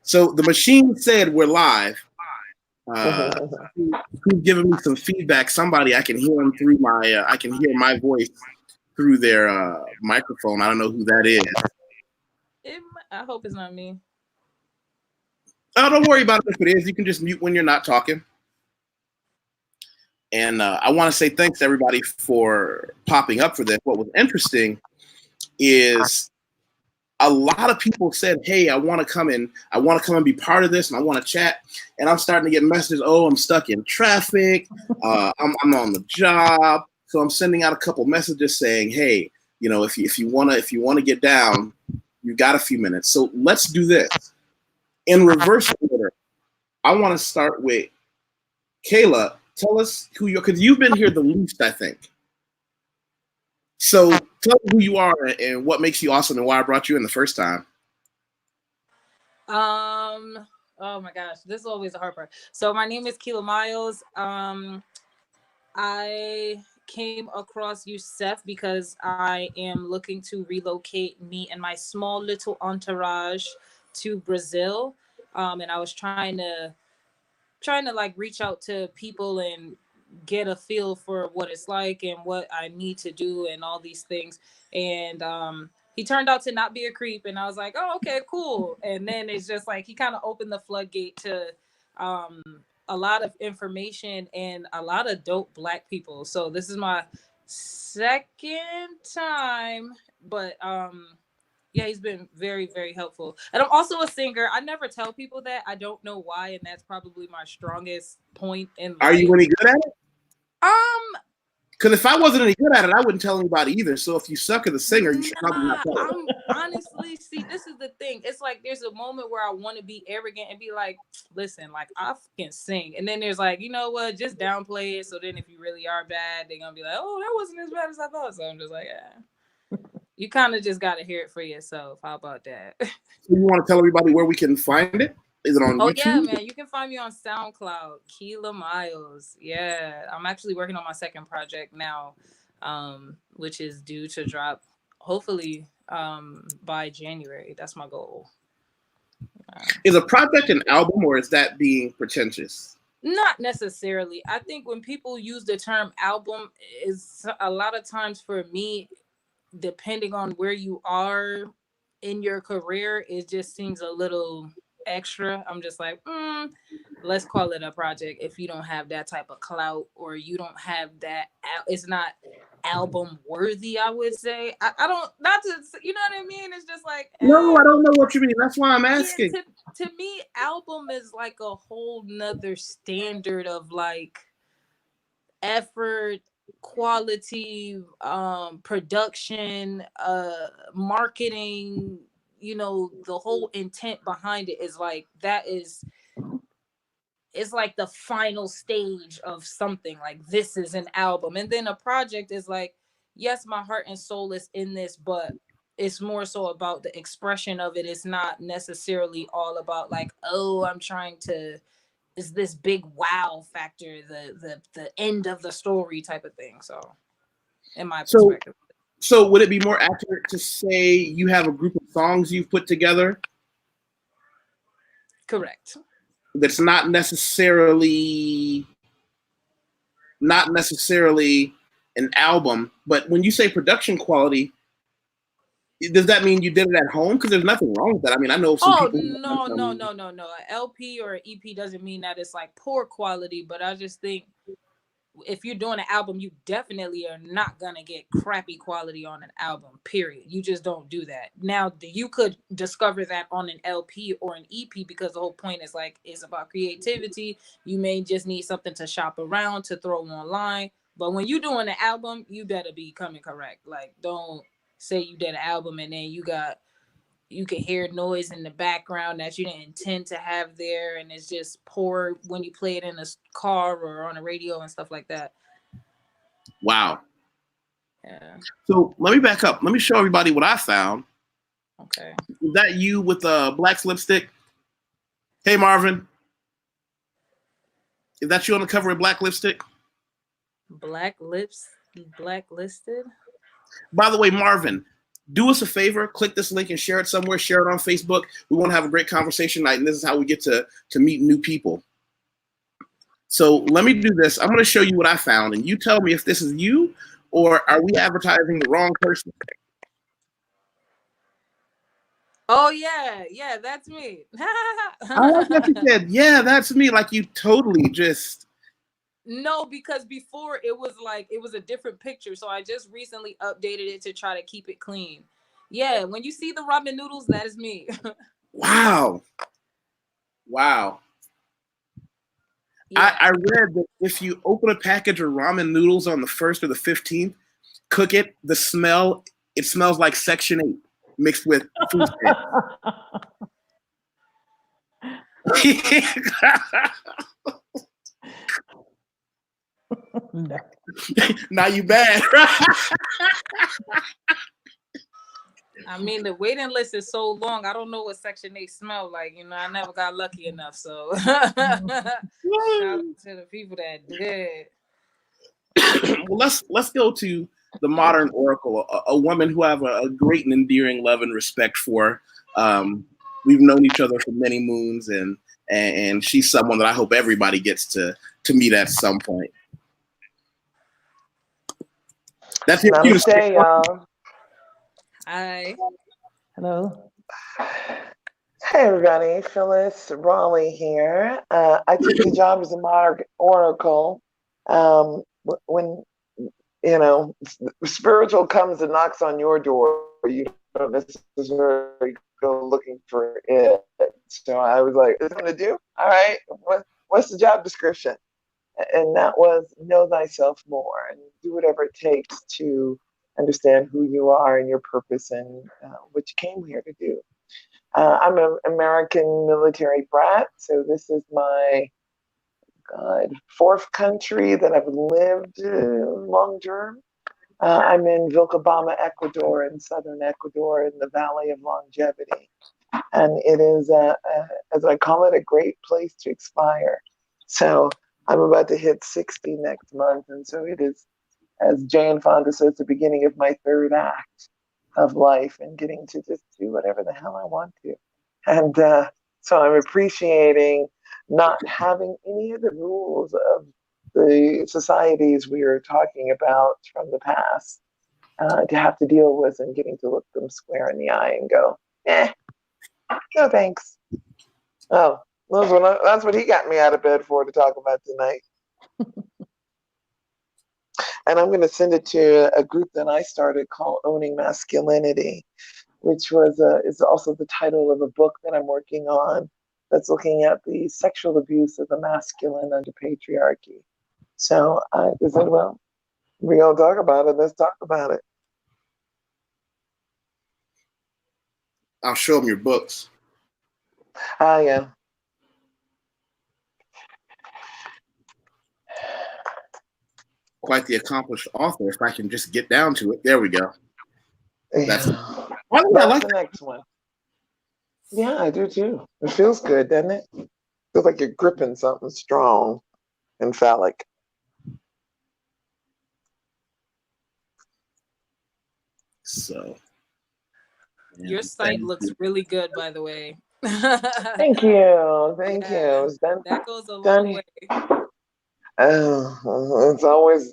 So the machine said we're live. Who's giving me some feedback? Somebody, I can hear them through my. I can hear my voice through their microphone. I don't know who that is. I hope it's not me. Oh, don't worry about it. If it is, you can just mute when you're not talking. And I want to say thanks to everybody for popping up for this. What was interesting is a lot of people said, "Hey, I want to come and be part of this, and I want to chat." And I'm starting to get messages. Oh, I'm stuck in traffic. I'm on the job, so I'm sending out a couple messages saying, "Hey, if you wanna get down, you got a few minutes. So let's do this in reverse order." I want to start with Kayla. Tell us who you're, because you've been here the least, I think. So tell me who you are and what makes you awesome and why I brought you in the first time. Oh my gosh, this is always a hard part. So my name is Keela Miles. I came across Yusef because I am looking to relocate me and my small little entourage to Brazil. And I was trying to like reach out to people and get a feel for what it's like and what I need to do and all these things. And he turned out to not be a creep, and I was like, oh, okay, cool. And then it's just like he kind of opened the floodgate to a lot of information and a lot of dope Black people. So this is my second time, but yeah, he's been very, very helpful. And I'm also a singer. I never tell people that. I don't know why, and that's probably my strongest point in life. Are you any good at it? Because if I wasn't any good at it, I wouldn't tell anybody either. So if you suck as a singer, you should probably not tell it. Honestly, see, this is the thing. It's like there's a moment where I want to be arrogant and be like, listen, like I can sing. And then there's like, you know what, just downplay it. So then if you really are bad, they're going to be like, oh, that wasn't as bad as I thought. So I'm just like, yeah. You kind of just got to hear it for yourself. How about that? So you want to tell everybody where we can find it? Is it on YouTube? Yeah, man. You can find me on SoundCloud, Keela Miles. Yeah, I'm actually working on my second project now, which is due to drop hopefully by January. That's my goal. Is a project an album, or is that being pretentious? Not necessarily. I think when people use the term album, is a lot of times for me, depending on where you are in your career, it just seems a little extra. I'm just like, let's call it a project. If you don't have that type of clout, or you don't have that, it's not album worthy, I would say. I don't, not to, you know what I mean? It's just like, no, I don't know what you mean. That's why I'm asking. Yeah, to me, album is like a whole nother standard of like effort, quality, production, marketing. The whole intent behind it is like it's like the final stage of something. Like, this is an album. And then a project is like, yes, my heart and soul is in this, but it's more so about the expression of it. It's not necessarily all about like, oh, I'm trying to, is this big wow factor, the end of the story type of thing. So in my perspective. So would it be more accurate to say you have a group of songs you've put together? Correct. That's not necessarily an album, but when you say production quality, does that mean you did it at home? Because there's nothing wrong with that. I mean, I know some people. No. An LP or an EP doesn't mean that it's like poor quality, but I just think if you're doing an album, you definitely are not gonna get crappy quality on an album, period. You just don't do that. Now, you could discover that on an LP or an EP, because the whole point is like, it's about creativity. You may just need something to shop around, to throw online. But when you're doing an album, you better be coming correct. Like, don't say you did an album and then you can hear noise in the background that you didn't intend to have there, and it's just poor when you play it in a car or on a radio and stuff like that. Wow. Yeah. So let me back up. Let me show everybody what I found. Okay. Is that you with Black's lipstick? Hey, Marvin. Is that you on the cover of Black Lipstick? Blacklisted? By the way, Marvin, do us a favor, click this link and share it somewhere, share it on Facebook. We want to have a great conversation tonight, and this is how we get to meet new people. So let me do this. I'm going to show you what I found, and you tell me if this is you or are we advertising the wrong person? Oh yeah, that's me. I like what you said. Yeah, that's me. Like, you totally just. No, because before it was a different picture, so I just recently updated it to try to keep it clean. Yeah, when you see the ramen noodles, that is me. Wow. Yeah. I read that if you open a package of ramen noodles on the 1st or the 15th, cook it, it smells like Section 8 mixed with food stamps. No. Now you bad. I mean, the waiting list is so long. I don't know what Section 8 smell like. I never got lucky enough. So shout out to the people that did. Well, let's go to the modern oracle, a woman who I have a great and endearing love and respect for. We've known each other for many moons, and she's someone that I hope everybody gets to meet at some point. That's your cue to Namaste, y'all. Hi. Hello. Hey, everybody. Phyllis Raleigh here. I took the job as a modern oracle. When spiritual comes and knocks on your door, you don't necessarily go looking for it. So I was like, "Is something to do? All right. What's the job description?" And that was know thyself more and do whatever it takes to understand who you are and your purpose and what you came here to do. I'm an American military brat, so this is my fourth country that I've lived long term. I'm in Vilcabamba, Ecuador, in southern Ecuador, in the Valley of Longevity. And it is, as I call it, a great place to expire. So I'm about to hit 60 next month. And so it is, as Jane Fonda says, the beginning of my third act of life and getting to just do whatever the hell I want to. And so I'm appreciating not having any of the rules of the societies we are talking about from the past to have to deal with, and getting to look them square in the eye and go, no thanks. Oh, that's what he got me out of bed for to talk about tonight. And I'm going to send it to a group that I started called Owning Masculinity, which is also the title of a book that I'm working on that's looking at the sexual abuse of the masculine under patriarchy. So I said, well, we all talk about it. Let's talk about it. I'll show them your books. Yeah. Quite the accomplished author, if I can just get down to it. There we go. That's the next one. Yeah, I do too. It feels good, doesn't it? Feels like you're gripping something strong and phallic. So your site looks really good, by the way. Thank you. Thank you. That goes a long way. It's always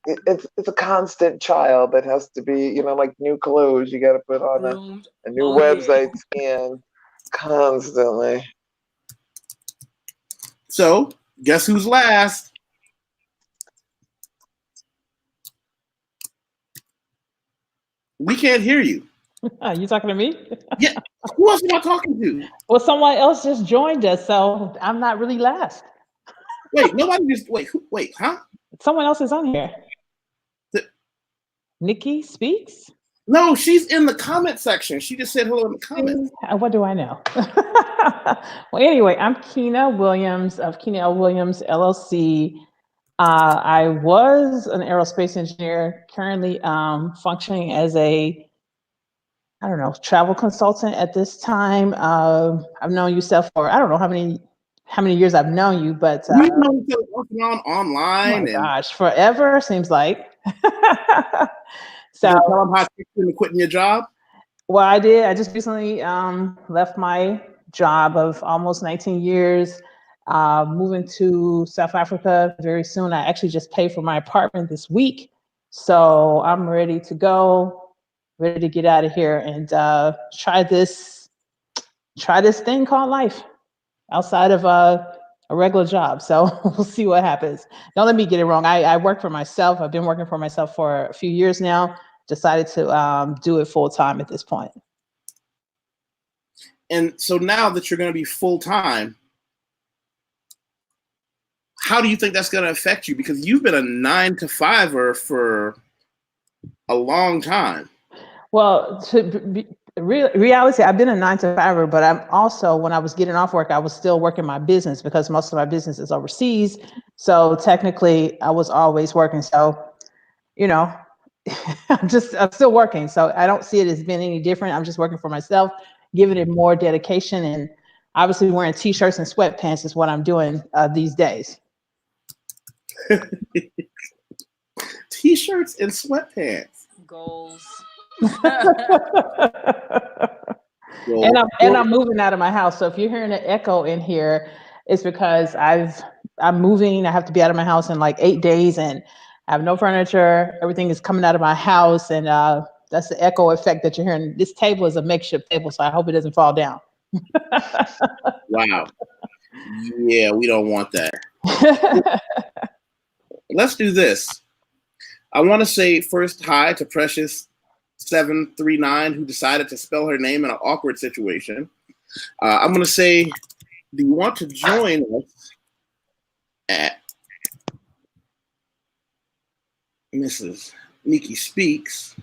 it's a constant child that has to be, like new clothes you got to put on a new website skin constantly. So guess who's last? We can't hear you. You talking to me? Yeah. Who else am I talking to? Well, someone else just joined us, so I'm not really last. Wait, nobody just wait, huh? Someone else is on here. Nikki Speaks? No, she's in the comment section. She just said hello in the comments. What do I know? Well, anyway, I'm Kina Williams of Kina L. Williams, LLC. I was an aerospace engineer, currently functioning as a travel consultant at this time. I've known Yusef for, I don't know how many years I've known you, but we've known each other off and on online. Oh my gosh, forever seems like. So you tell them how you're quitting your job. Well, I did. I just recently left my job of almost 19 years, moving to South Africa very soon. I actually just paid for my apartment this week. So I'm ready to go, ready to get out of here and try this thing called life outside of a regular job. So we'll see what happens. Don't let me get it wrong. I work for myself. I've been working for myself for a few years now. Decided to do it full time at this point. And so now that you're going to be full time, how do you think that's going to affect you? Because you've been a 9-to-5er for a long time. Well, reality, I've been a 9-to-5er, but I'm also, when I was getting off work, I was still working my business because most of my business is overseas. So technically, I was always working. So, I'm still working. So I don't see it as being any different. I'm just working for myself, giving it more dedication, and obviously wearing t-shirts and sweatpants is what I'm doing these days. T-shirts and sweatpants. Goals. And I'm moving out of my house. So if you're hearing an echo in here, it's because I'm moving. I have to be out of my house in like 8 days, and I have no furniture. Everything is coming out of my house, and that's the echo effect that you're hearing. This table is a makeshift table, so I hope it doesn't fall down. Wow. Yeah, we don't want that. Let's do this. I want to say first hi to Precious739, who decided to spell her name in an awkward situation. I'm going to say, do you want to join us at Mrs. Nikki Speaks?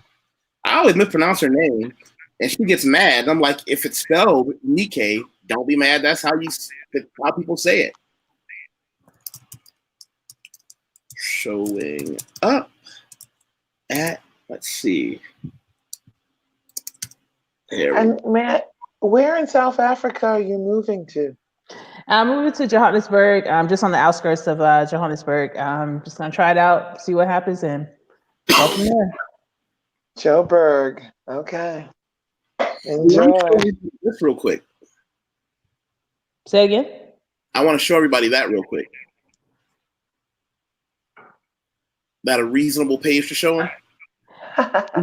I always mispronounce her name, and she gets mad. I'm like, if it's spelled Nikkei, don't be mad. That's how people say it. Showing up at, let's see. And Matt, where in South Africa are you moving to? I'm moving to Johannesburg. I'm just on the outskirts of Johannesburg. I'm just gonna try it out, see what happens, and go from there. Joburg. Okay. Enjoy. This real quick. Say again? I want to show everybody that real quick. That a reasonable page to show them?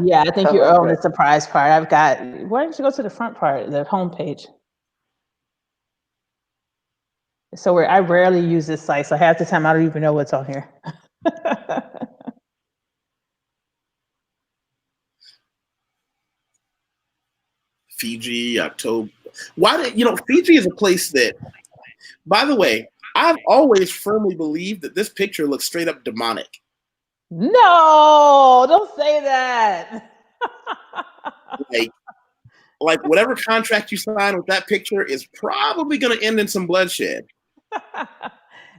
Yeah, I think you're on the surprise part. Why don't you go to the front part, the home page? So I rarely use this site, so half the time I don't even know what's on here. Fiji, October. Fiji is a place that, by the way, I've always firmly believed that this picture looks straight up demonic. No, don't say that. like whatever contract you sign with that picture is probably going to end in some bloodshed.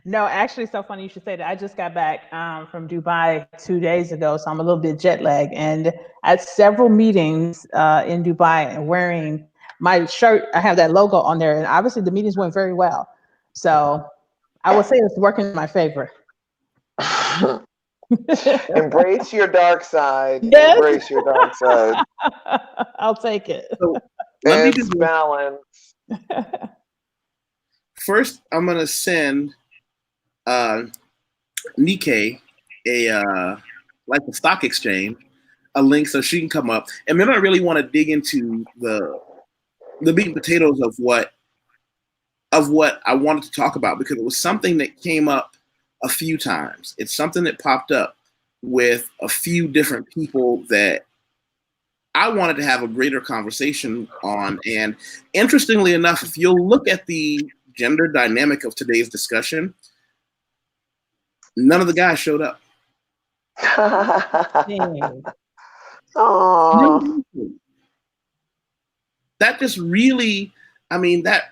No, actually, so funny you should say that. I just got back from Dubai 2 days ago, so I'm a little bit jet lagged. And at several meetings in Dubai, and wearing my shirt, I have that logo on there, and obviously the meetings went very well. So I would say it's working in my favor. Embrace your dark side. Yes. Embrace your dark side. I'll take it. So It's balance. First, I'm gonna send Nikkei like the stock exchange, a link so she can come up. And then I really want to dig into the meat and potatoes of what I wanted to talk about, because it was something that came up a few times. It's something that popped up with a few different people that I wanted to have a greater conversation on. And interestingly enough, if you'll look at the gender dynamic of today's discussion, none of the guys showed up. Oh, that just really, let's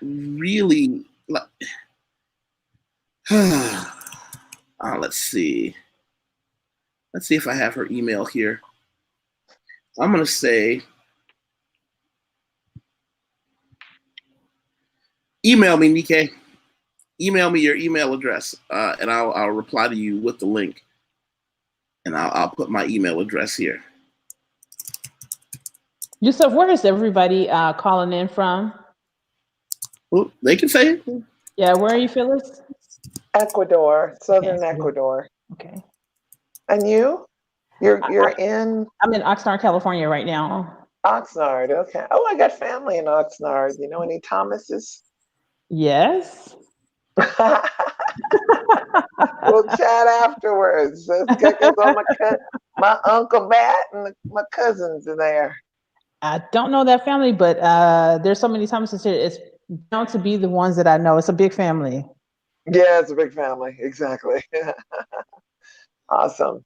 see if I have her email here. I'm going to say, email me, Nikkei. Email me your email address, and I'll reply to you with the link. And I'll put my email address here. Yusef, where is everybody calling in from? Well, they can say it. Yeah, where are you, Phyllis? Ecuador, southern Yes. Ecuador. Okay. And you? You're in I'm in Oxnard, California right now. Oxnard. Okay. Oh, I got family in Oxnard. You know any Thomases? Yes. We'll chat afterwards. Let's get on my uncle Matt and my cousins are there. I don't know that family, but there's so many Thomases here. It's bound to be the ones that I know. It's a big family. Yeah, it's a big family. Exactly. Awesome.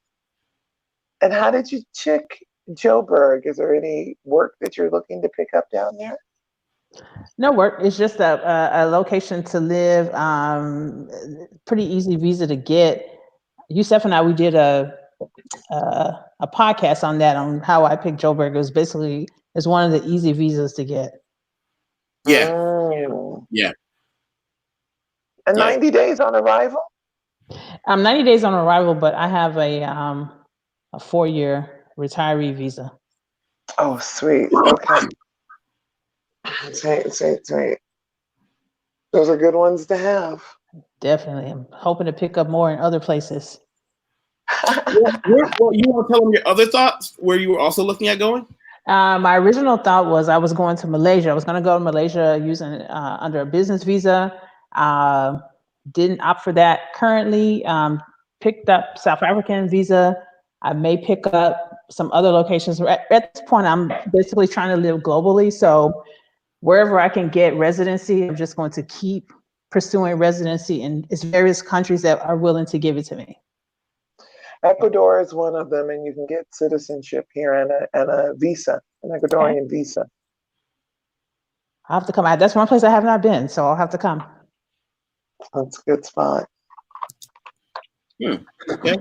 And how did you check Joburg? Is there any work that you're looking to pick up down there? No work. It's just a location to live. Pretty easy visa to get. Yusef and I, we did a podcast on that, on how I picked Joburg. It was basically, it's one of the easy visas to get. Yeah. Mm. Yeah. And Yeah. 90 days on arrival? 90 days on arrival, but I have a 4-year retiree visa. Oh, sweet. Okay. Sweet. Those are good ones to have. Definitely. I'm hoping to pick up more in other places. Well, you want to tell them your other thoughts where you were also looking at going? My original thought was I was going to Malaysia. I was going to go to Malaysia using under a business visa. Didn't opt for that currently. Picked up South African visa. I may pick up some other locations. At this point, I'm basically trying to live globally. So wherever I can get residency, I'm just going to keep pursuing residency in its various countries that are willing to give it to me. Ecuador is one of them, and you can get citizenship here and a visa, an Ecuadorian visa. I'll have to come. That's one place I have not been, so I'll have to come. That's a good spot. Okay.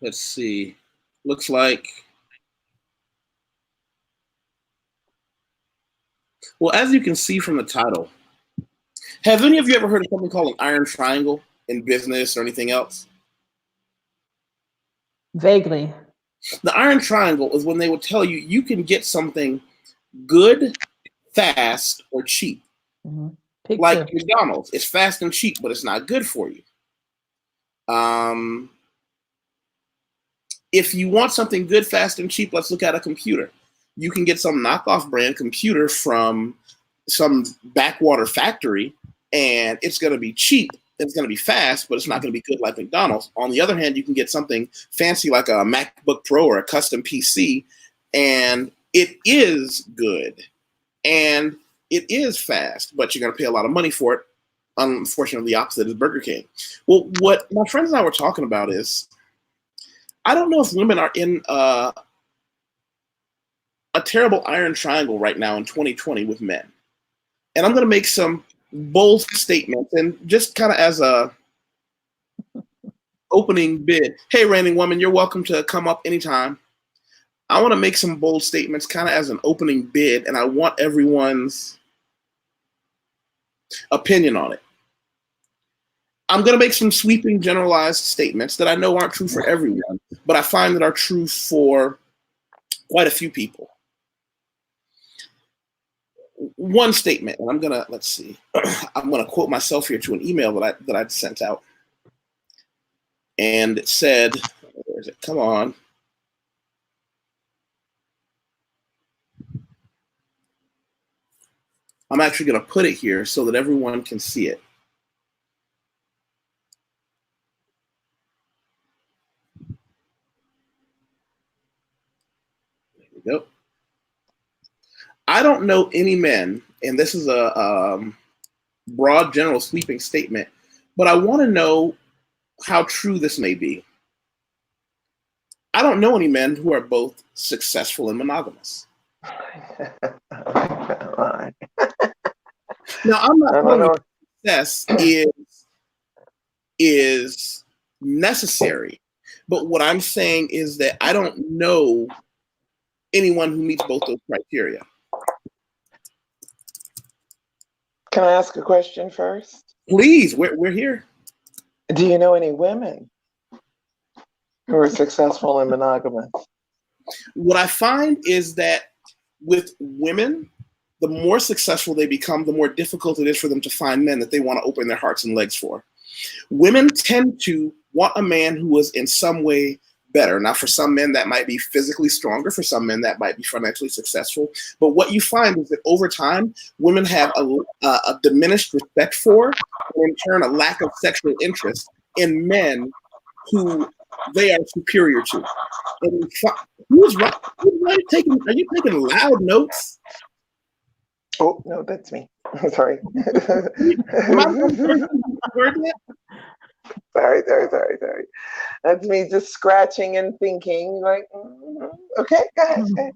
Let's see. Looks like. Well, as you can see from the title, have any of you ever heard of something called an iron triangle in business or anything else? Vaguely. The iron triangle is when they would tell you you can get something good, fast, or cheap. Mm-hmm. Like McDonald's, it's fast and cheap, but it's not good for you. If you want something good, fast, and cheap, let's look at a computer. You can get some knockoff brand computer from some backwater factory, and it's going to be cheap. It's going to be fast, but it's not going to be good like McDonald's. On the other hand, you can get something fancy like a MacBook Pro or a custom PC, and it is good, and it is fast, but you're going to pay a lot of money for it. Unfortunately, the opposite is Burger King. Well, what my friends and I were talking about is, I don't know if women are in a terrible iron triangle right now in 2020 with men. And I'm going to make some bold statements, and just kind of as a opening bid. Hey, reigning woman, you're welcome to come up anytime. I want to make some bold statements kind of as an opening bid, and I want everyone's opinion on it. I'm going to make some sweeping generalized statements that I know aren't true for everyone, but I find that are true for quite a few people. One statement, and I'm going to, let's see, I'm going to quote myself here to an email that I'd sent out. And it said, where is it? Come on. I'm actually going to put it here so that everyone can see it. There we go. I don't know any men, and this is a broad, general, sweeping statement, but I want to know how true this may be. I don't know any men who are both successful and monogamous. Now, I'm not saying success is necessary, but what I'm saying is that I don't know anyone who meets both those criteria. Can I ask a question first? Please, we're here. Do you know any women who are successful and monogamous? What I find is that with women, the more successful they become, the more difficult it is for them to find men that they want to open their hearts and legs for. Women tend to want a man who is in some way better. Now, for some men, that might be physically stronger. For some men, that might be financially successful. But what you find is that over time, women have a diminished respect for, or in turn, a lack of sexual interest in men who they are superior to. And who's right? Are you taking loud notes? Oh, no, that's me. Sorry. Sorry. That's me just scratching and thinking, like, okay, go ahead.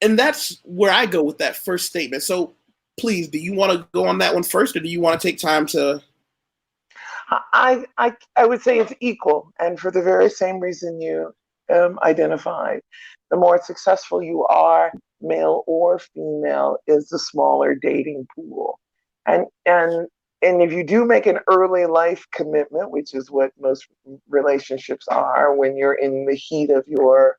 And that's where I go with that first statement. So please, do you want to go on that one first, or do you want to take time to? I would say it's equal, and for the very same reason you identified. The more successful you are, male or female, is the smaller dating pool. And if you do make an early life commitment, which is what most relationships are, when you're in the heat of your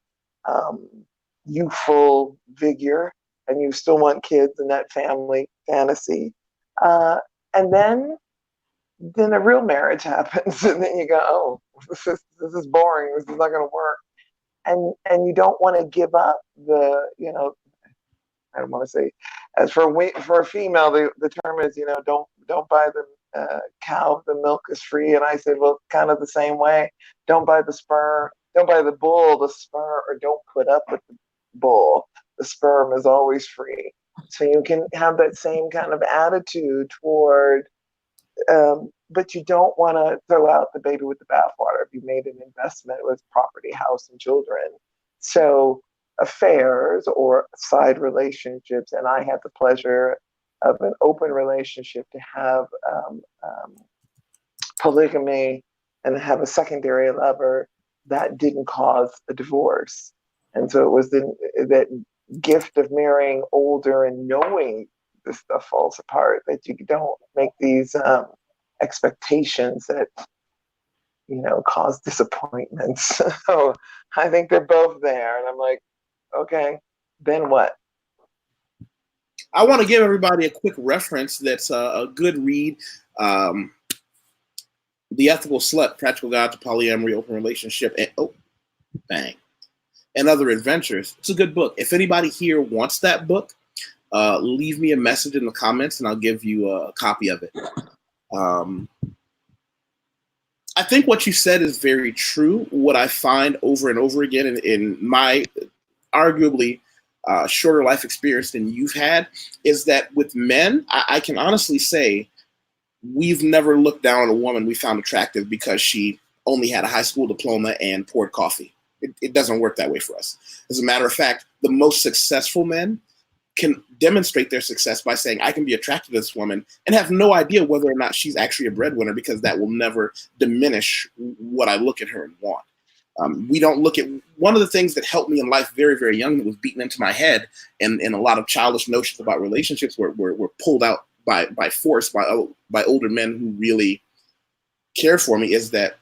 youthful vigor and you still want kids and that family fantasy, and then a real marriage happens, and then you go, oh, this is boring. This is not going to work. And you don't want to give up the, I don't want to say, as for a female, the term is, don't buy the cow, the milk is free. And I said, well, kind of the same way. Don't buy the bull, the spur, or don't put up with the bull. The sperm is always free. So you can have that same kind of attitude toward, but you don't want to throw out the baby with the bathwater if you made an investment with property, house, and children. So affairs or side relationships, and I had the pleasure of an open relationship to have polygamy and have a secondary lover that didn't cause a divorce. And so it was that gift of marrying older and knowing this stuff falls apart, that you don't make these expectations that cause disappointments. So I think they're both there, and I'm like, okay, then what? I want to give everybody a quick reference that's a good read. The Ethical Slut, Practical Guide to Polyamory, Open Relationship, and Other Adventures. It's a good book. If anybody here wants that book, leave me a message in the comments and I'll give you a copy of it. I think what you said is very true. What I find over and over again in my arguably shorter life experience than you've had is that with men, I can honestly say we've never looked down on a woman we found attractive because she only had a high school diploma and poured coffee. It doesn't work that way for us. As a matter of fact, the most successful men can demonstrate their success by saying, I can be attracted to this woman and have no idea whether or not she's actually a breadwinner, because that will never diminish what I look at her and want. We don't look at one of the things that helped me in life very, very young that was beaten into my head, and a lot of childish notions about relationships were pulled out by force by older men who really care for me, is that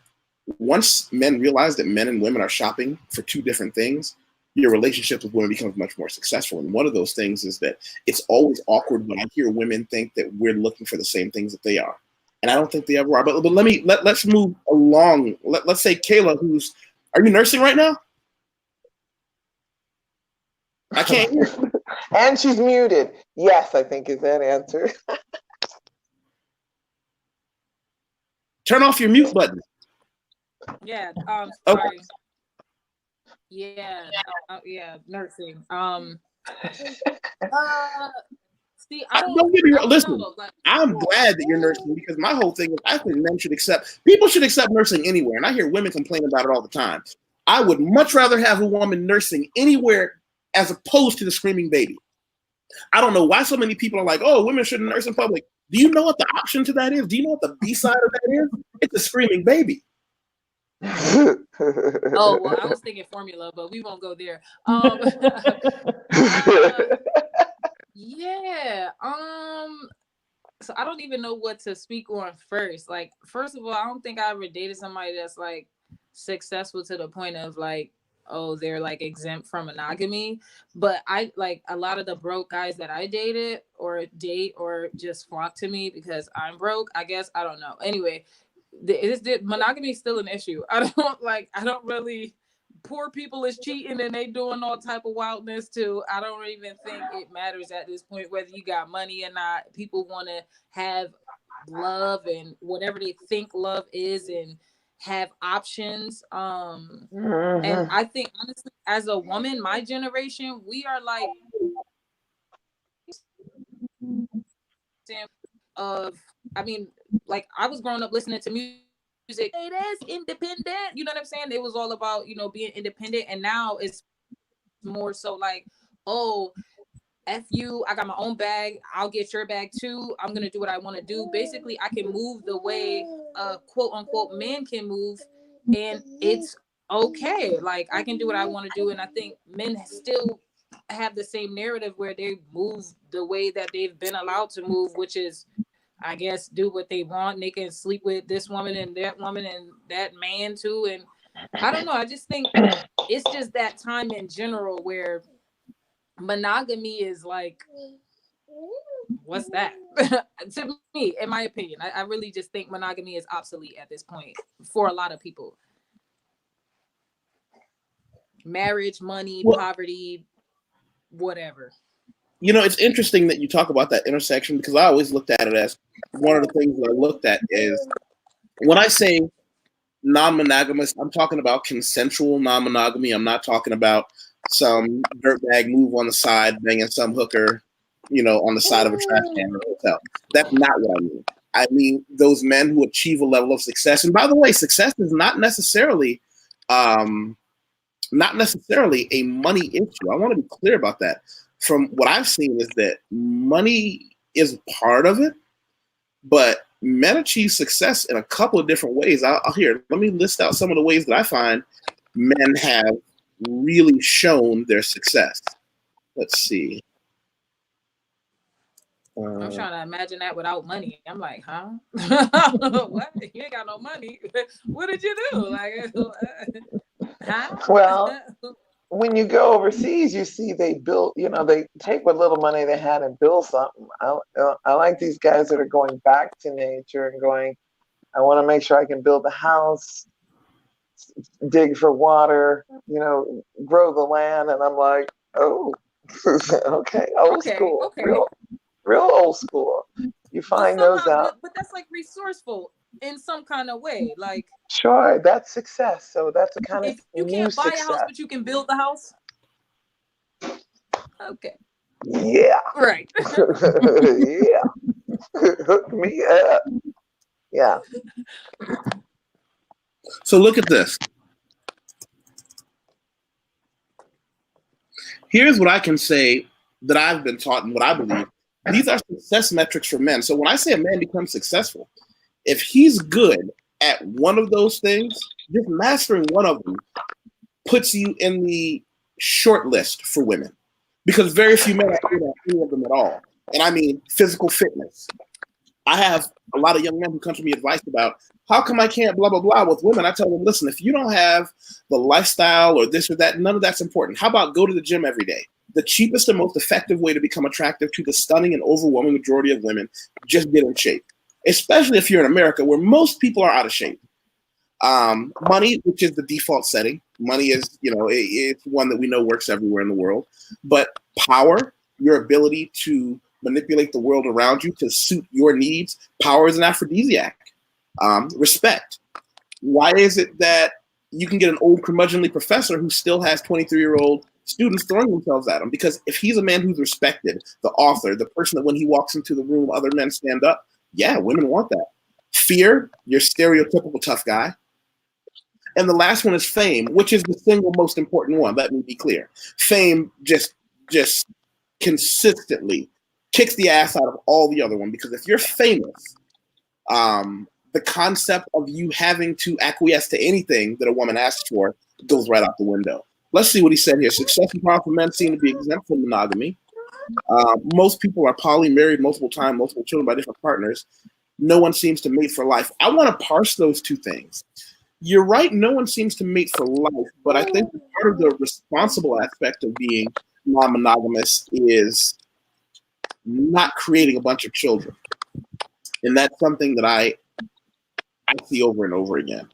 once men realize that men and women are shopping for two different things, your relationship with women becomes much more successful. And one of those things is that it's always awkward when I hear women think that we're looking for the same things that they are. And I don't think they ever are. But let's move along. Let's say Kayla, are you nursing right now? I can't hear. And she's muted. Yes, I think is that answer. Turn off your mute button. Yeah. Sorry. Okay. Yeah. Nursing. See, listen. I'm glad that you're nursing, because my whole thing is I think people should accept nursing anywhere. And I hear women complain about it all the time. I would much rather have a woman nursing anywhere as opposed to the screaming baby. I don't know why so many people are like, oh, women shouldn't nurse in public. Do you know what the option to that is? Do you know what the B side of that is? It's a screaming baby. Oh, well, I was thinking formula, but we won't go there. Yeah. So I don't even know what to speak on first. Like, first of all, I don't think I ever dated somebody that's like successful to the point of like oh, they're like exempt from monogamy. But I like a lot of the broke guys that I dated or date or just flock to me because I'm broke, I guess. I don't know. Anyway, monogamy is still an issue. I don't really, poor people is cheating and they doing all type of wildness too. I don't even think it matters at this point whether you got money or not. People want to have love and whatever they think love is and have options. And I think honestly, as a woman, my generation, we are like of, I mean, like I was growing up listening to music. Hey, that's independent. You know what I'm saying? It was all about, you know, being independent. And now it's more so like, oh, F you, I got my own bag. I'll get your bag too. I'm going to do what I want to do. Basically, I can move the way a quote unquote man can move. And it's okay. Like I can do what I want to do. And I think men still have the same narrative where they move the way that they've been allowed to move, which is, I guess, do what they want. They can sleep with this woman and that man too. And I don't know. I just think it's just that time in general where monogamy is like, what's that? To me, in my opinion, I really just think monogamy is obsolete at this point for a lot of people. Marriage, money, poverty, whatever. You know, it's interesting that you talk about that intersection because I always looked at it as one of the things that I looked at is when I say non-monogamous, I'm talking about consensual non-monogamy. I'm not talking about some dirtbag move on the side, banging some hooker, you know, on the side of a trash can or a hotel. That's not what I mean. I mean those men who achieve a level of success. And by the way, success is not necessarily a money issue. I want to be clear about that. From what I've seen is that money is part of it, but men achieve success in a couple of different ways. Let me list out some of the ways that I find men have really shown their success. Let's see. I'm trying to imagine that without money. I'm like, huh? What? You ain't got no money. What did you do? Like, huh? Well, when you go overseas, you see they build, you know, they take what little money they had and build something. I like these guys that are going back to nature and going, I want to make sure I can build a house, dig for water, you know, grow the land. And I'm like, oh, okay, old school, okay. real old school. You find those out. But that's like resourceful in some kind of way. Like, sure, that's success. So that's a kind of if you can't buy a house, but you can build the house. Okay. Yeah. Right. Yeah. Hook me up. Yeah. So look at this. Here's what I can say that I've been taught and what I believe. These are success metrics for men. So when I say a man becomes successful, if he's good at one of those things, just mastering one of them puts you in the short list for women because very few men are good at any of them at all. And I mean physical fitness. I have a lot of young men who come to me advice about how come I can't blah, blah, blah with women. I tell them, listen, if you don't have the lifestyle or this or that, none of that's important. How about go to the gym every day? The cheapest and most effective way to become attractive to the stunning and overwhelming majority of women, just get in shape. Especially if you're in America where most people are out of shape. Money, which is the default setting. Money is, you know, it's one that we know works everywhere in the world. But power, your ability to manipulate the world around you to suit your needs, power is an aphrodisiac. Respect. Why is it that you can get an old curmudgeonly professor who still has 23-year-old students throwing themselves at him? Because if he's a man who's respected, the author, the person that when he walks into the room, other men stand up, yeah, women want that. Fear, your stereotypical tough guy. And the last one is fame, which is the single most important one. Let me be clear. Fame just consistently kicks the ass out of all the other one, because if you're famous, the concept of you having to acquiesce to anything that a woman asks for goes right out the window. Let's see what he said here. Success and power for men seem to be exempt from monogamy. Most people are poly, married multiple times, multiple children by different partners. No one seems to mate for life. I want to parse those two things, you're right. No one seems to mate for life, but I think part of the responsible aspect of being non-monogamous is not creating a bunch of children, and that's something that I see over and over again.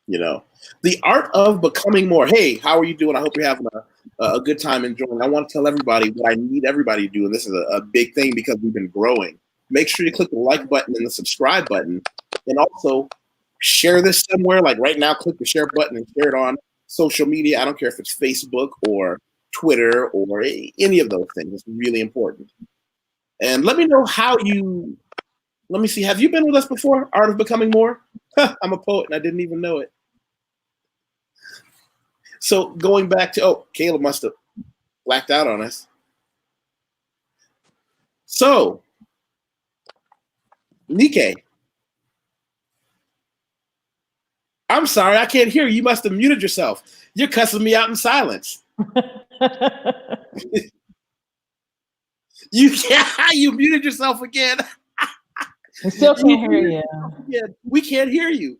You know, the art of becoming more. Hey, how are you doing? I hope you're having a good time enjoying. I want to tell everybody what I need everybody to do, and this is a big thing because we've been growing. Make sure you click the like button and the subscribe button, and also share this somewhere. Like right now, click the share button and share it on social media. I don't care if it's Facebook or Twitter or any of those things. It's really important. And let me know how you. Let me see. Have you been with us before? Art of Becoming More? I'm a poet and I didn't even know it. So going back to, Caleb must have blacked out on us. So, Nikkei, I'm sorry, I can't hear you. You must have muted yourself. You're cussing me out in silence. You muted yourself again. We still can't hear you. Yeah, we can't hear you.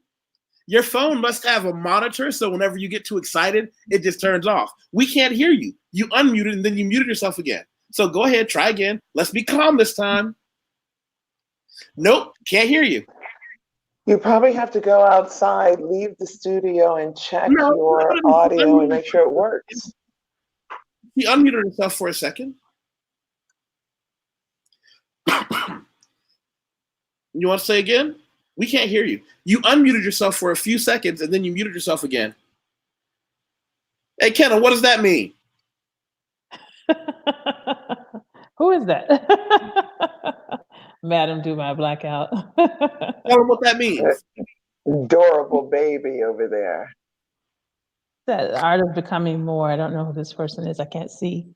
Your phone must have a monitor, so whenever you get too excited, it just turns off. We can't hear you. You unmuted and then you muted yourself again. So go ahead, try again. Let's be calm this time. Nope, can't hear you. You probably have to go outside, leave the studio, and check your audio and make sure it works. He unmuted himself for a second. You want to say again? We can't hear you. You unmuted yourself for a few seconds and then you muted yourself again. Hey, Kenna, what does that mean? Who is that? Madam, do my blackout. Tell them what that means. Adorable baby over there. That Art of Becoming More. I don't know who this person is. I can't see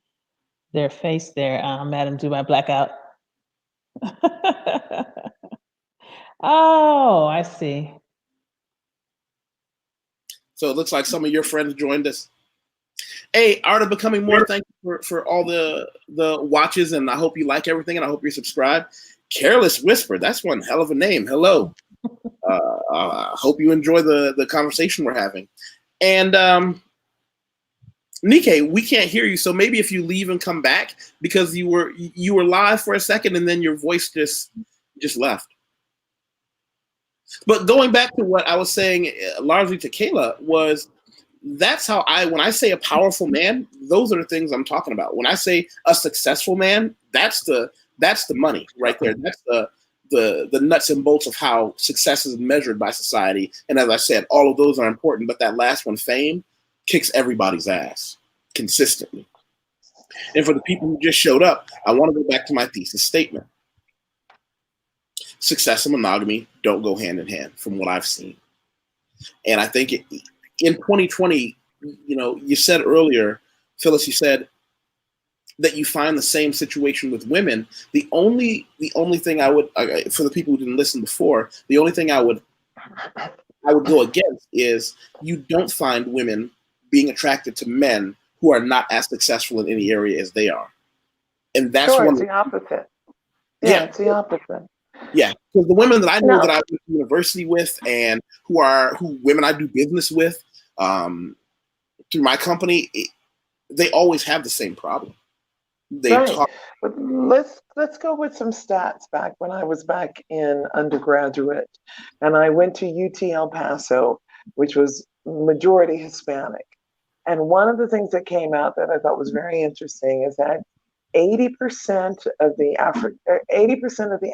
their face there. Madam, do my blackout. Oh, I see. So it looks like some of your friends joined us. Hey, Art of Becoming More, thank you for all the watches, and I hope you like everything, and I hope you're subscribed. Careless Whisper, that's one hell of a name. Hello. Hope you enjoy the conversation we're having. And Nikkei, we can't hear you, so maybe if you leave and come back, because you were live for a second and then your voice just left. But going back to what I was saying, largely to Kayla, was that's how when I say a powerful man, those are the things I'm talking about. When I say a successful man, that's the money right there. That's the nuts and bolts of how success is measured by society. And as I said, all of those are important, but that last one, fame, kicks everybody's ass consistently. And for the people who just showed up, I want to go back to my thesis statement. Success and monogamy don't go hand in hand from what I've seen. And I think in 2020, you said earlier, Phyllis, you said that you find the same situation with women. The only thing I would, for the people who didn't listen before, the only thing I would go against is you don't find women being attracted to men who are not as successful in any area as they are. And that's it's the opposite. Yeah, it's the opposite. Yeah, because the women that I know that I went to university with and who women I do business with through my company, they always have the same problem. But let's go with some stats back when I was back in undergraduate, and I went to UT El Paso, which was majority Hispanic. And one of the things that came out that I thought was very interesting is that 80% of the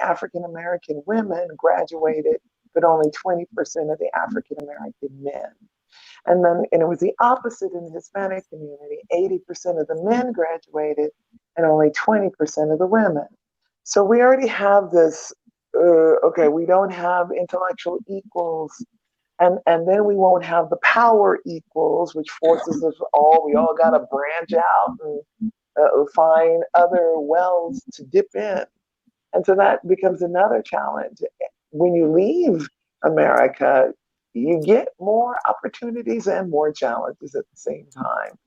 African American women graduated, but only 20% of the African American men. And it was the opposite in the Hispanic community. 80% of the men graduated and only 20% of the women. So we already have this, we don't have intellectual equals, and then we won't have the power equals, which forces us we all got to branch out and find other wells to dip in. And so that becomes another challenge. When you leave America, you get more opportunities and more challenges at the same time.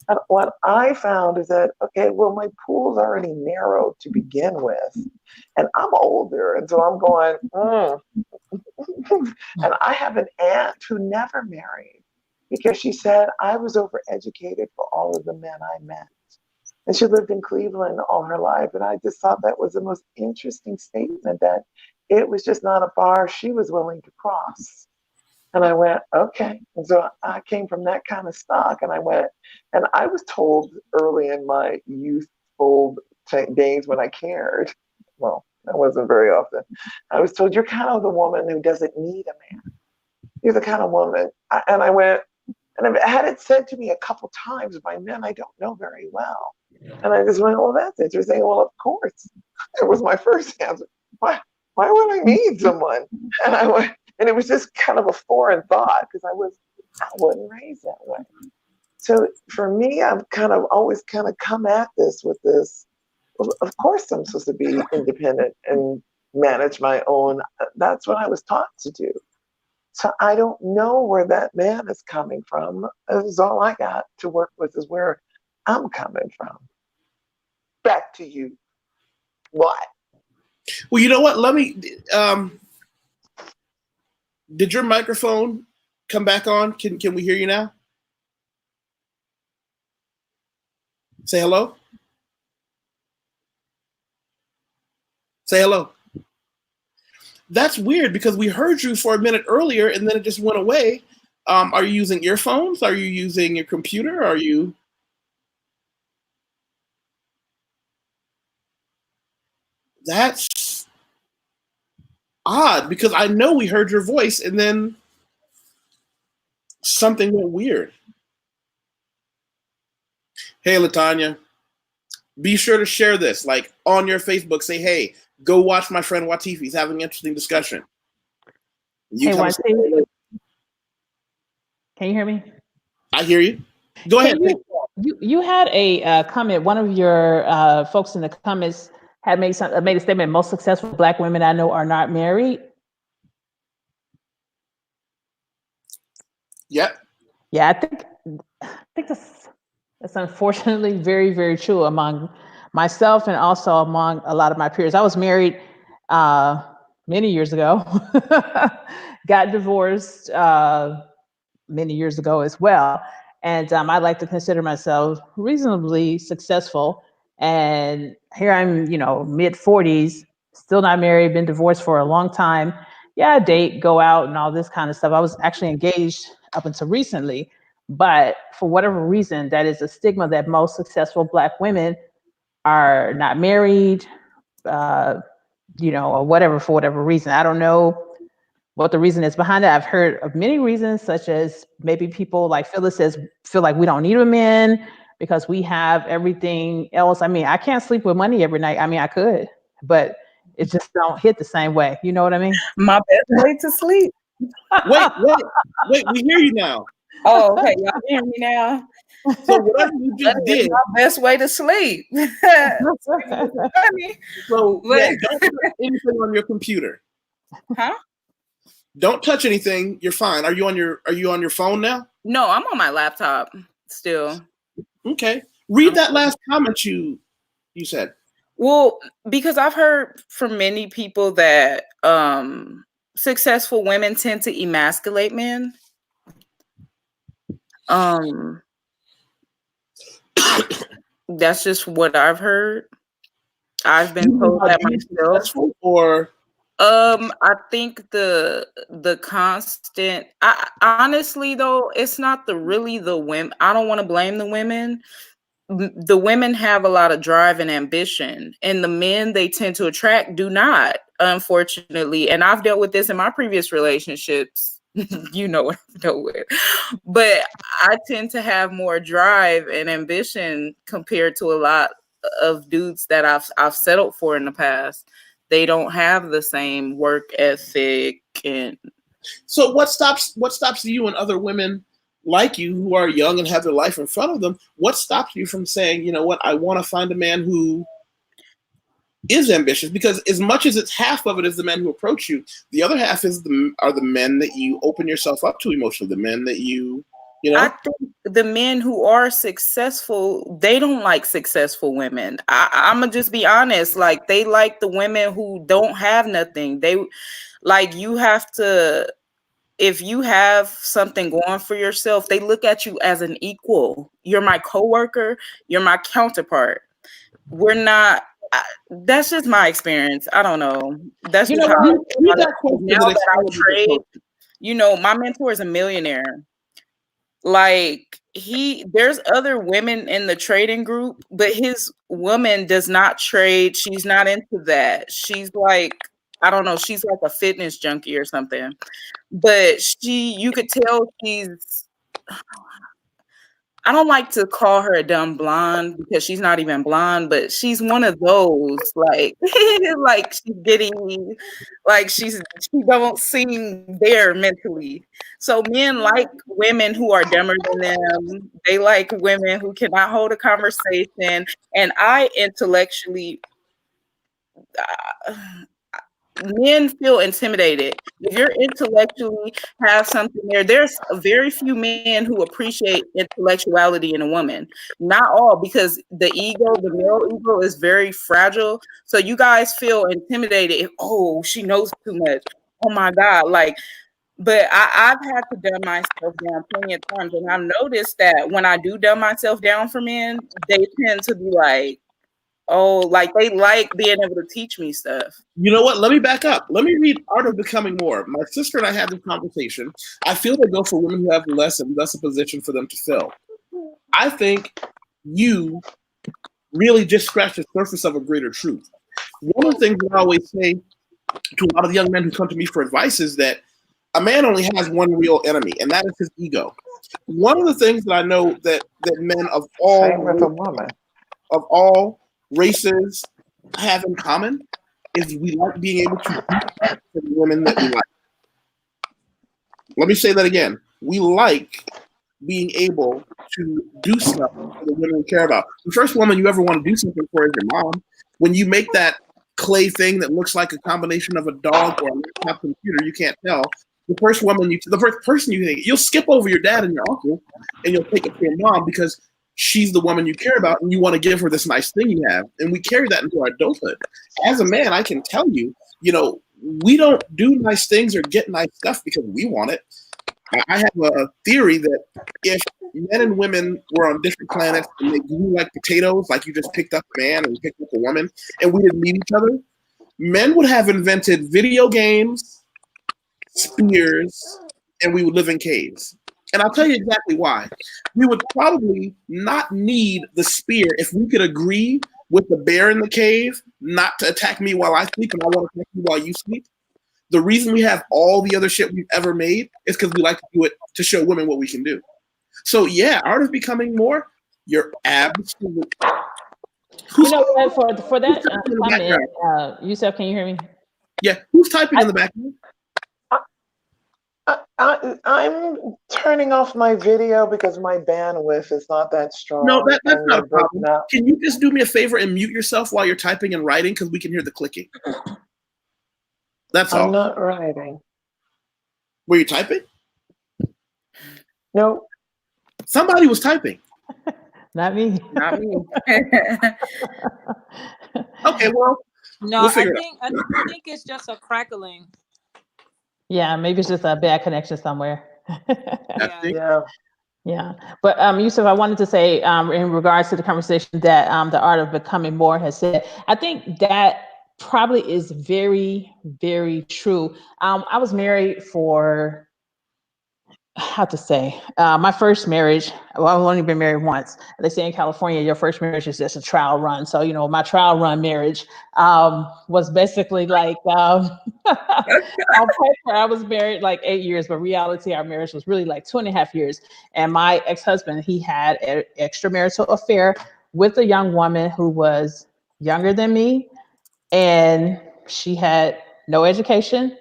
And what I found is that, okay, well, my pool's already narrow to begin with, and I'm older, and so I'm going, and I have an aunt who never married because she said I was overeducated for all of the men I met. And she lived in Cleveland all her life. And I just thought that was the most interesting statement, that it was just not a bar she was willing to cross. And I went, okay. And so I came from that kind of stock, and I went, and I was told early in my youthful days when I cared, well, that wasn't very often, I was told, you're kind of the woman who doesn't need a man. You're the kind of woman. And I went, and I've had it said to me a couple times by men I don't know very well. And I just went, well, that's interesting. Well, of course. It was my first answer. Why would I need someone? And I went, and it was just kind of a foreign thought because I wasn't raised that way. So for me, I've kind of always kind of come at this with this, well, of course I'm supposed to be independent and manage my own. That's what I was taught to do. So I don't know where that man is coming from. This is all I got to work with, is where I'm coming from. Back to you. What? Well, you know what? Let me. Did your microphone come back on? Can we hear you now? Say hello. Say hello. That's weird because we heard you for a minute earlier and then it just went away. Are you using earphones? Are you using your computer? Are you? That's odd because I know we heard your voice and then something went weird. Hey, Latanya, be sure to share this, like on your Facebook. Say, hey, go watch my friend YusefWateef. He's having an interesting discussion. Hey, YusefWateef. Can you hear me? I hear you. Go ahead. You had a comment. One of your folks in the comments had made a statement. Most successful Black women I know are not married. Yep. Yeah, I think that's unfortunately very, very true among myself and also among a lot of my peers. I was married many years ago, got divorced many years ago as well. And I like to consider myself reasonably successful. And here I'm, mid 40s, still not married, been divorced for a long time. Yeah, date, go out and all this kind of stuff. I was actually engaged up until recently, but for whatever reason, that is a stigma that most successful Black women are not married, or whatever, for whatever reason. I don't know what the reason is behind it. I've heard of many reasons, such as maybe people, like Phyllis says, feel like we don't need a man because we have everything else. I mean, I can't sleep with money every night. I mean, I could, but it just don't hit the same way. You know what I mean? My best way to sleep. Wait, we hear you now. Oh, okay. Y'all hear me now? So whatever you just did. My best way to sleep. So don't touch anything on your computer. Huh? Don't touch anything. You're fine. Are you on your phone now? No, I'm on my laptop still. Okay. Read that last comment you said. Well, because I've heard from many people that successful women tend to emasculate men. That's just what I've heard. I've been told that myself. Or I think the constant. Honestly though, it's not the women. I don't want to blame the women. The women have a lot of drive and ambition, and the men they tend to attract do not, unfortunately. And I've dealt with this in my previous relationships. You know what I've dealt with. But I tend to have more drive and ambition compared to a lot of dudes that I've settled for in the past. They don't have the same work ethic. And so what stops you and other women like you who are young and have their life in front of them? What stops you from saying, you know what, I want to find a man who is ambitious? Because as much as it's half of it is the men who approach you, the other half are the men that you open yourself up to emotionally, the men that you You know, I think the men who are successful, they don't like successful women. I'm gonna just be honest. Like, they like the women who don't have nothing. They like, you have to, if you have something going for yourself, they look at you as an equal. You're my coworker. You're my counterpart. We're not. That's just my experience. I don't know. That's You just know how. what? read that quote Now that that I explains what trade, you're you know, my mentor is a millionaire. Like, there's other women in the trading group, but his woman does not trade. She's not into that. She's like, I don't know, she's like a fitness junkie or something. But you could tell she's, I don't like to call her a dumb blonde because she's not even blonde, but she's one of those, like, like she's getting, like she don't seem there mentally. So men like women who are dumber than them. They like women who cannot hold a conversation. And I intellectually, men feel intimidated. If you're intellectually have something there's very few men who appreciate intellectuality in a woman. Not all, because the male ego is very fragile. So you guys feel intimidated if, oh, she knows too much. Oh my God. Like, but I've had to dumb myself down plenty of times. And I've noticed that when I do dumb myself down for men, they tend to be like, oh, like they like being able to teach me stuff. You know what? Let me back up. Let me read Art of Becoming More. My sister and I had this conversation. I feel they go for women who have less and less a position for them to fill. I think you really just scratched the surface of a greater truth. One of the things that I always say to a lot of the young men who come to me for advice is that a man only has one real enemy, and that is his ego. One of the things that I know that men of Same with a woman. of all races have in common is we like being able to do for the women that we like. Let me say that again. We like being able to do stuff for the women we care about. The first woman you ever want to do something for is your mom. When you make that clay thing that looks like a combination of a dog or a laptop computer, you can't tell. The first person you think, you'll skip over your dad and your uncle, and you'll take it for your mom because she's the woman you care about, and you want to give her this nice thing you have. And we carry that into our adulthood. As a man, I can tell you, we don't do nice things or get nice stuff because we want it. I have a theory that if men and women were on different planets and they grew like potatoes, like you just picked up a man and picked up a woman, and we didn't meet each other, men would have invented video games, spears, and we would live in caves. And I'll tell you exactly why. We would probably not need the spear if we could agree with the bear in the cave not to attack me while I sleep and I want to attack you while you sleep. The reason we have all the other shit we've ever made is because we like to do it to show women what we can do. So yeah, Art of Becoming More, you're absolutely. You know what? For that comment, Yusef, can you hear me? Yeah, who's typing in the background? I'm turning off my video because my bandwidth is not that strong. No, that's not a problem. Can you just do me a favor and mute yourself while you're typing and writing because we can hear the clicking? That's all. I'm not writing. Were you typing? No. Somebody was typing. Not me. Not me. Okay, well, no, we'll I figure think it's just a crackling. Yeah, maybe it's just a bad connection somewhere. Yeah. But Yusef, I wanted to say in regards to the conversation that the Art of Becoming More has said, I think that probably is very, very true. I was married for, how to say, my first marriage, well, I've only been married once. They say in California, your first marriage is just a trial run. So, my trial run marriage was basically like, on paper, I was married like 8 years, but reality, our marriage was really like 2.5 years. And my ex-husband, he had an extramarital affair with a young woman who was younger than me. And she had no education.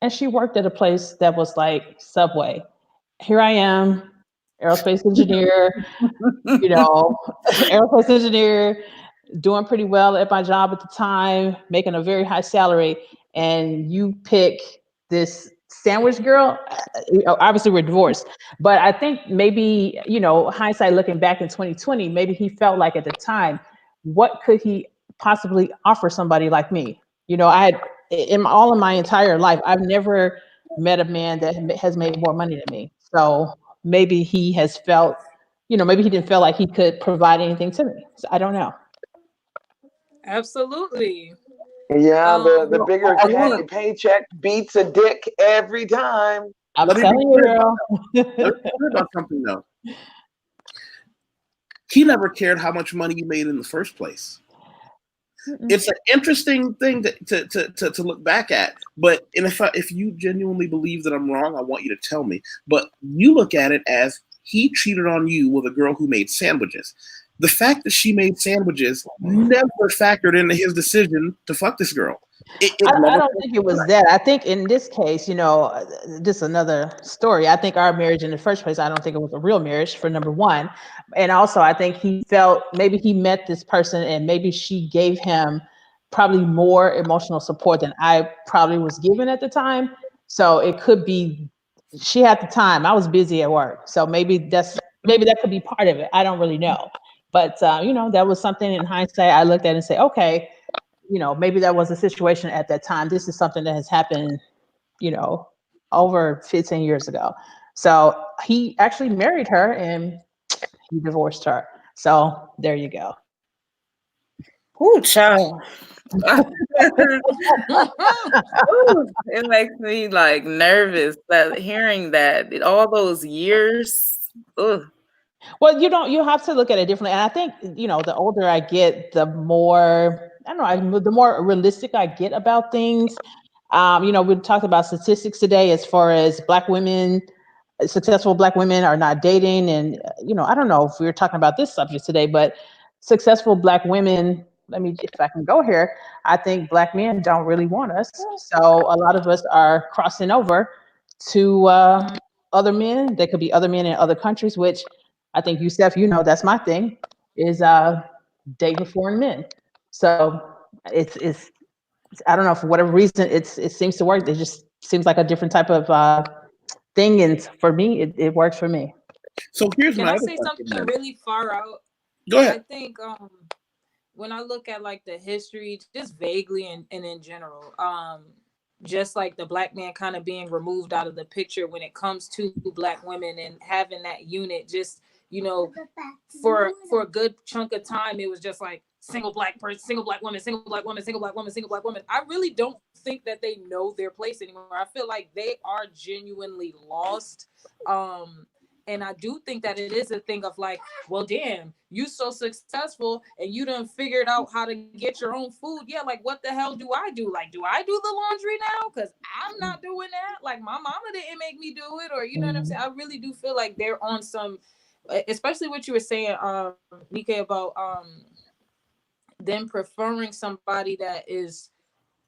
And she worked at a place that was like Subway. Here I am, aerospace engineer, aerospace engineer, doing pretty well at my job at the time, making a very high salary. And you pick this sandwich girl. Obviously we're divorced, but I think maybe, you know, hindsight looking back in 2020, maybe he felt like at the time, what could he possibly offer somebody like me? You know, I had all of my entire life, I've never met a man that has made more money than me. So maybe he has felt, you know, maybe he didn't feel like he could provide anything to me. So I don't know. Absolutely. Yeah, the Um, bigger I think paycheck beats a dick every time. I'm Let me telling be you, clear girl. Let me be clear about something though. He never cared how much money you made in the first place. It's an interesting thing to look back at. But if you genuinely believe that I'm wrong, I want you to tell me. But you look at it as he cheated on you with a girl who made sandwiches. The fact that she made sandwiches never factored into his decision to fuck this girl. I don't think it was that. I think in this case, you know, this is another story. I think our marriage in the first place, I don't think it was a real marriage for number one. And also I think he felt maybe he met this person and maybe she gave him probably more emotional support than I probably was given at the time. So it could be she had the time. I was busy at work. So maybe that could be part of it. I don't really know. But you know, that was something in hindsight I looked at and say, okay, you know, maybe that was a situation at that time. This is something that has happened, you know, over 15 years ago. So he actually married her and he divorced her. So there you go. Ooh, child. It makes me like nervous that hearing that all those years. Ugh. Well, you have to look at it differently. And I think, you know, the older I get, the more, I don't know, the more realistic I get about things. You know, we talked about statistics today as far as Black women, successful Black women are not dating. And, you know, I don't know if we were talking about this subject today, but successful Black women, if I can go here, I think Black men don't really want us. So a lot of us are crossing over to other men. There could be other men in other countries, which I think Yusef, you know, that's my thing, is dating foreign men. So it's I don't know, for whatever reason it seems to work. It just seems like a different type of thing, and for me, it works for me. So here's can my I other say question. something really far out? Go ahead. I think when I look at like the history, just vaguely and in general, just like the Black man kind of being removed out of the picture when it comes to Black women and having that unit, just, you know, for a good chunk of time, it was just like single Black person, single Black woman, single Black woman, single Black woman, single Black woman. I really don't think that they know their place anymore. I feel like they are genuinely lost. And I do think that it is a thing of like, well, damn, you so successful and you done figured out how to get your own food. Yeah, like what the hell do I do? Like, do I do the laundry now? Because I'm not doing that. Like my mama didn't make me do it, or you know what I'm saying? I really do feel like they're on some, especially what you were saying, Nika, about them preferring somebody that is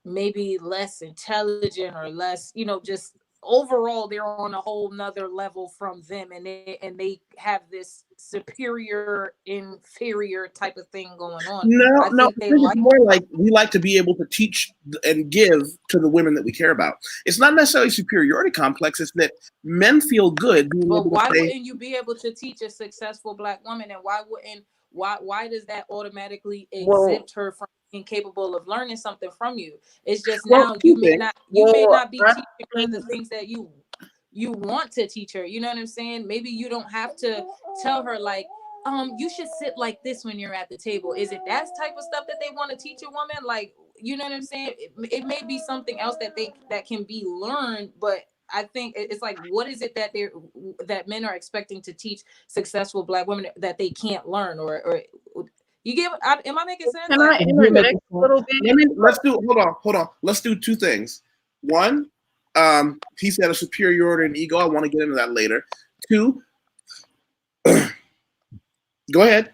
maybe less intelligent or less, you know, just overall they're on a whole nother level from them, and they have this superior inferior type of thing going on. I No, think they this is like more like we like to be able to teach and give to the women that we care about. It's not necessarily superiority complex. It's that men feel good being but able why to say, wouldn't you be able to teach a successful Black woman, and why does that automatically exempt her from being capable of learning something from you? It's just now you may not be teaching her the things that you want to teach her. You know what I'm saying? Maybe you don't have to tell her like, you should sit like this when you're at the table. Is it that type of stuff that they want to teach a woman? Like, you know what I'm saying? It may be something else that can be learned, but I think it's like, what is it that men are expecting to teach successful Black women that they can't learn, or you get? Am I making sense? Can I interject a little bit? hold on. Let's do two things. One, he said a superiority and ego. I want to get into that later. Two, go ahead.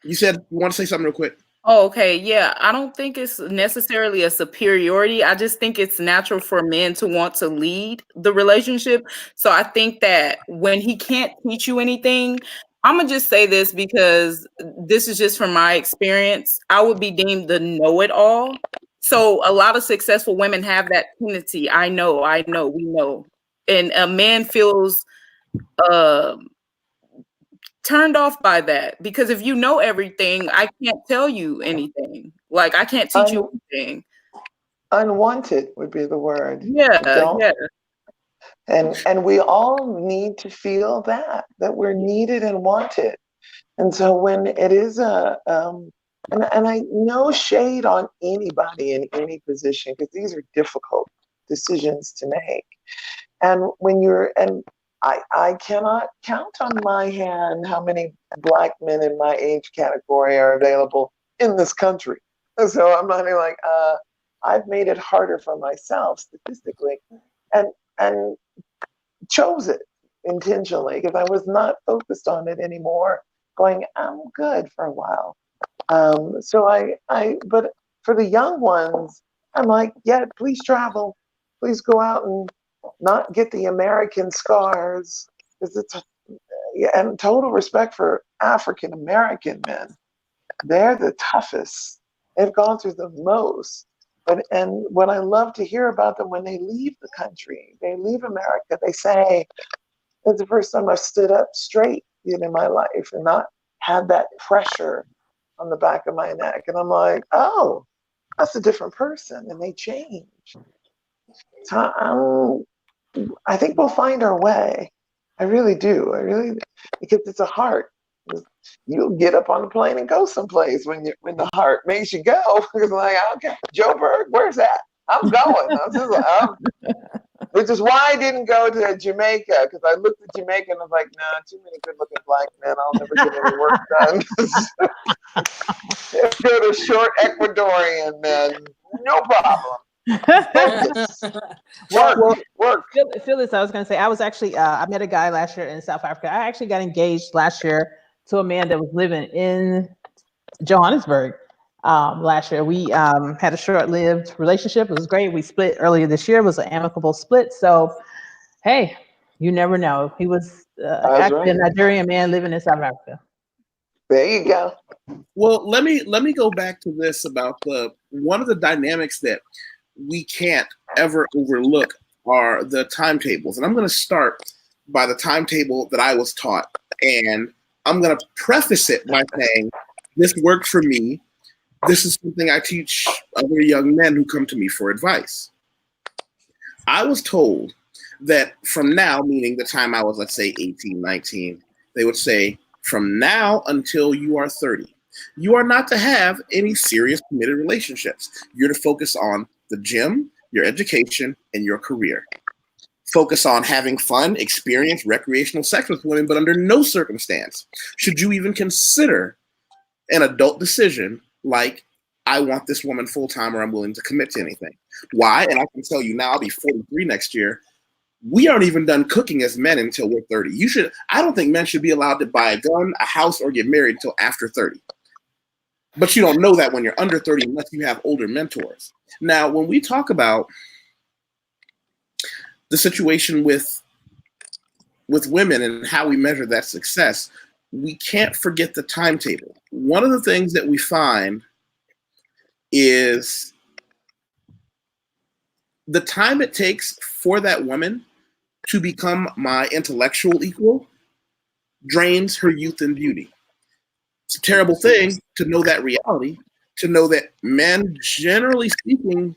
You said you want to say something real quick. Oh, okay. Yeah. I don't think it's necessarily a superiority. I just think it's natural for men to want to lead the relationship. So I think that when he can't teach you anything, I'm going to just say this because this is just from my experience. I would be deemed the know-it-all. So a lot of successful women have that tendency. I know, we know. And a man feels turned off by that, because if you know everything, I can't tell you anything. Like, I can't teach you anything. Unwanted would be the word. Yeah, yeah. And we all need to feel that we're needed and wanted. And so when it is and I no shade on anybody in any position, because these are difficult decisions to make. And when I cannot count on my hand how many Black men in my age category are available in this country. So I'm not like, I've made it harder for myself statistically, and chose it intentionally because I was not focused on it anymore. Going, I'm good for a while. But for the young ones, I'm like, yeah, please travel, please go out and not get the American scars. And total respect for African American men. They're the toughest. They've gone through the most. And what I love to hear about them when they leave the country, they leave America, they say, it's the first time I've stood up straight in my life and not had that pressure on the back of my neck. And I'm like, oh, that's a different person. And they change. So I think we'll find our way. I really do. Because it's a heart. You'll get up on the plane and go someplace when the heart makes you go. It's like, okay, Joburg, where's that? I'm going. Which is why I didn't go to Jamaica, because I looked at Jamaica and I was like, nah, too many good-looking Black men. I'll never get any work done. Go to short Ecuadorian men, no problem. Work. Phyllis, I was going to say, I was actually, I met a guy last year in South Africa. I actually got engaged last year to a man that was living in Johannesburg. Last year, we had a short-lived relationship. It was great. We split earlier this year. It was an amicable split. So, hey, you never know. He was actually a Nigerian man living in South Africa. There you go. Well, let me go back to this about one of the dynamics that we can't ever overlook are the timetables. And I'm going to start by the timetable that I was taught. And I'm going to preface it by saying, this worked for me. This is something I teach other young men who come to me for advice. I was told that from now, meaning the time I was, let's say, 18, 19, they would say, from now until you are 30, you are not to have any serious committed relationships. You're to focus on the gym, your education, and your career. Focus on having fun, experience recreational sex with women, but under no circumstance should you even consider an adult decision like, I want this woman full-time or I'm willing to commit to anything. Why? And I can tell you now, I'll be 43 next year. We aren't even done cooking as men until we're 30. I don't think men should be allowed to buy a gun, a house, or get married until after 30. But you don't know that when you're under 30 unless you have older mentors. Now, when we talk about the situation with women and how we measure that success, we can't forget the timetable. One of the things that we find is the time it takes for that woman to become my intellectual equal drains her youth and beauty. It's a terrible thing to know that reality, to know that men, generally speaking,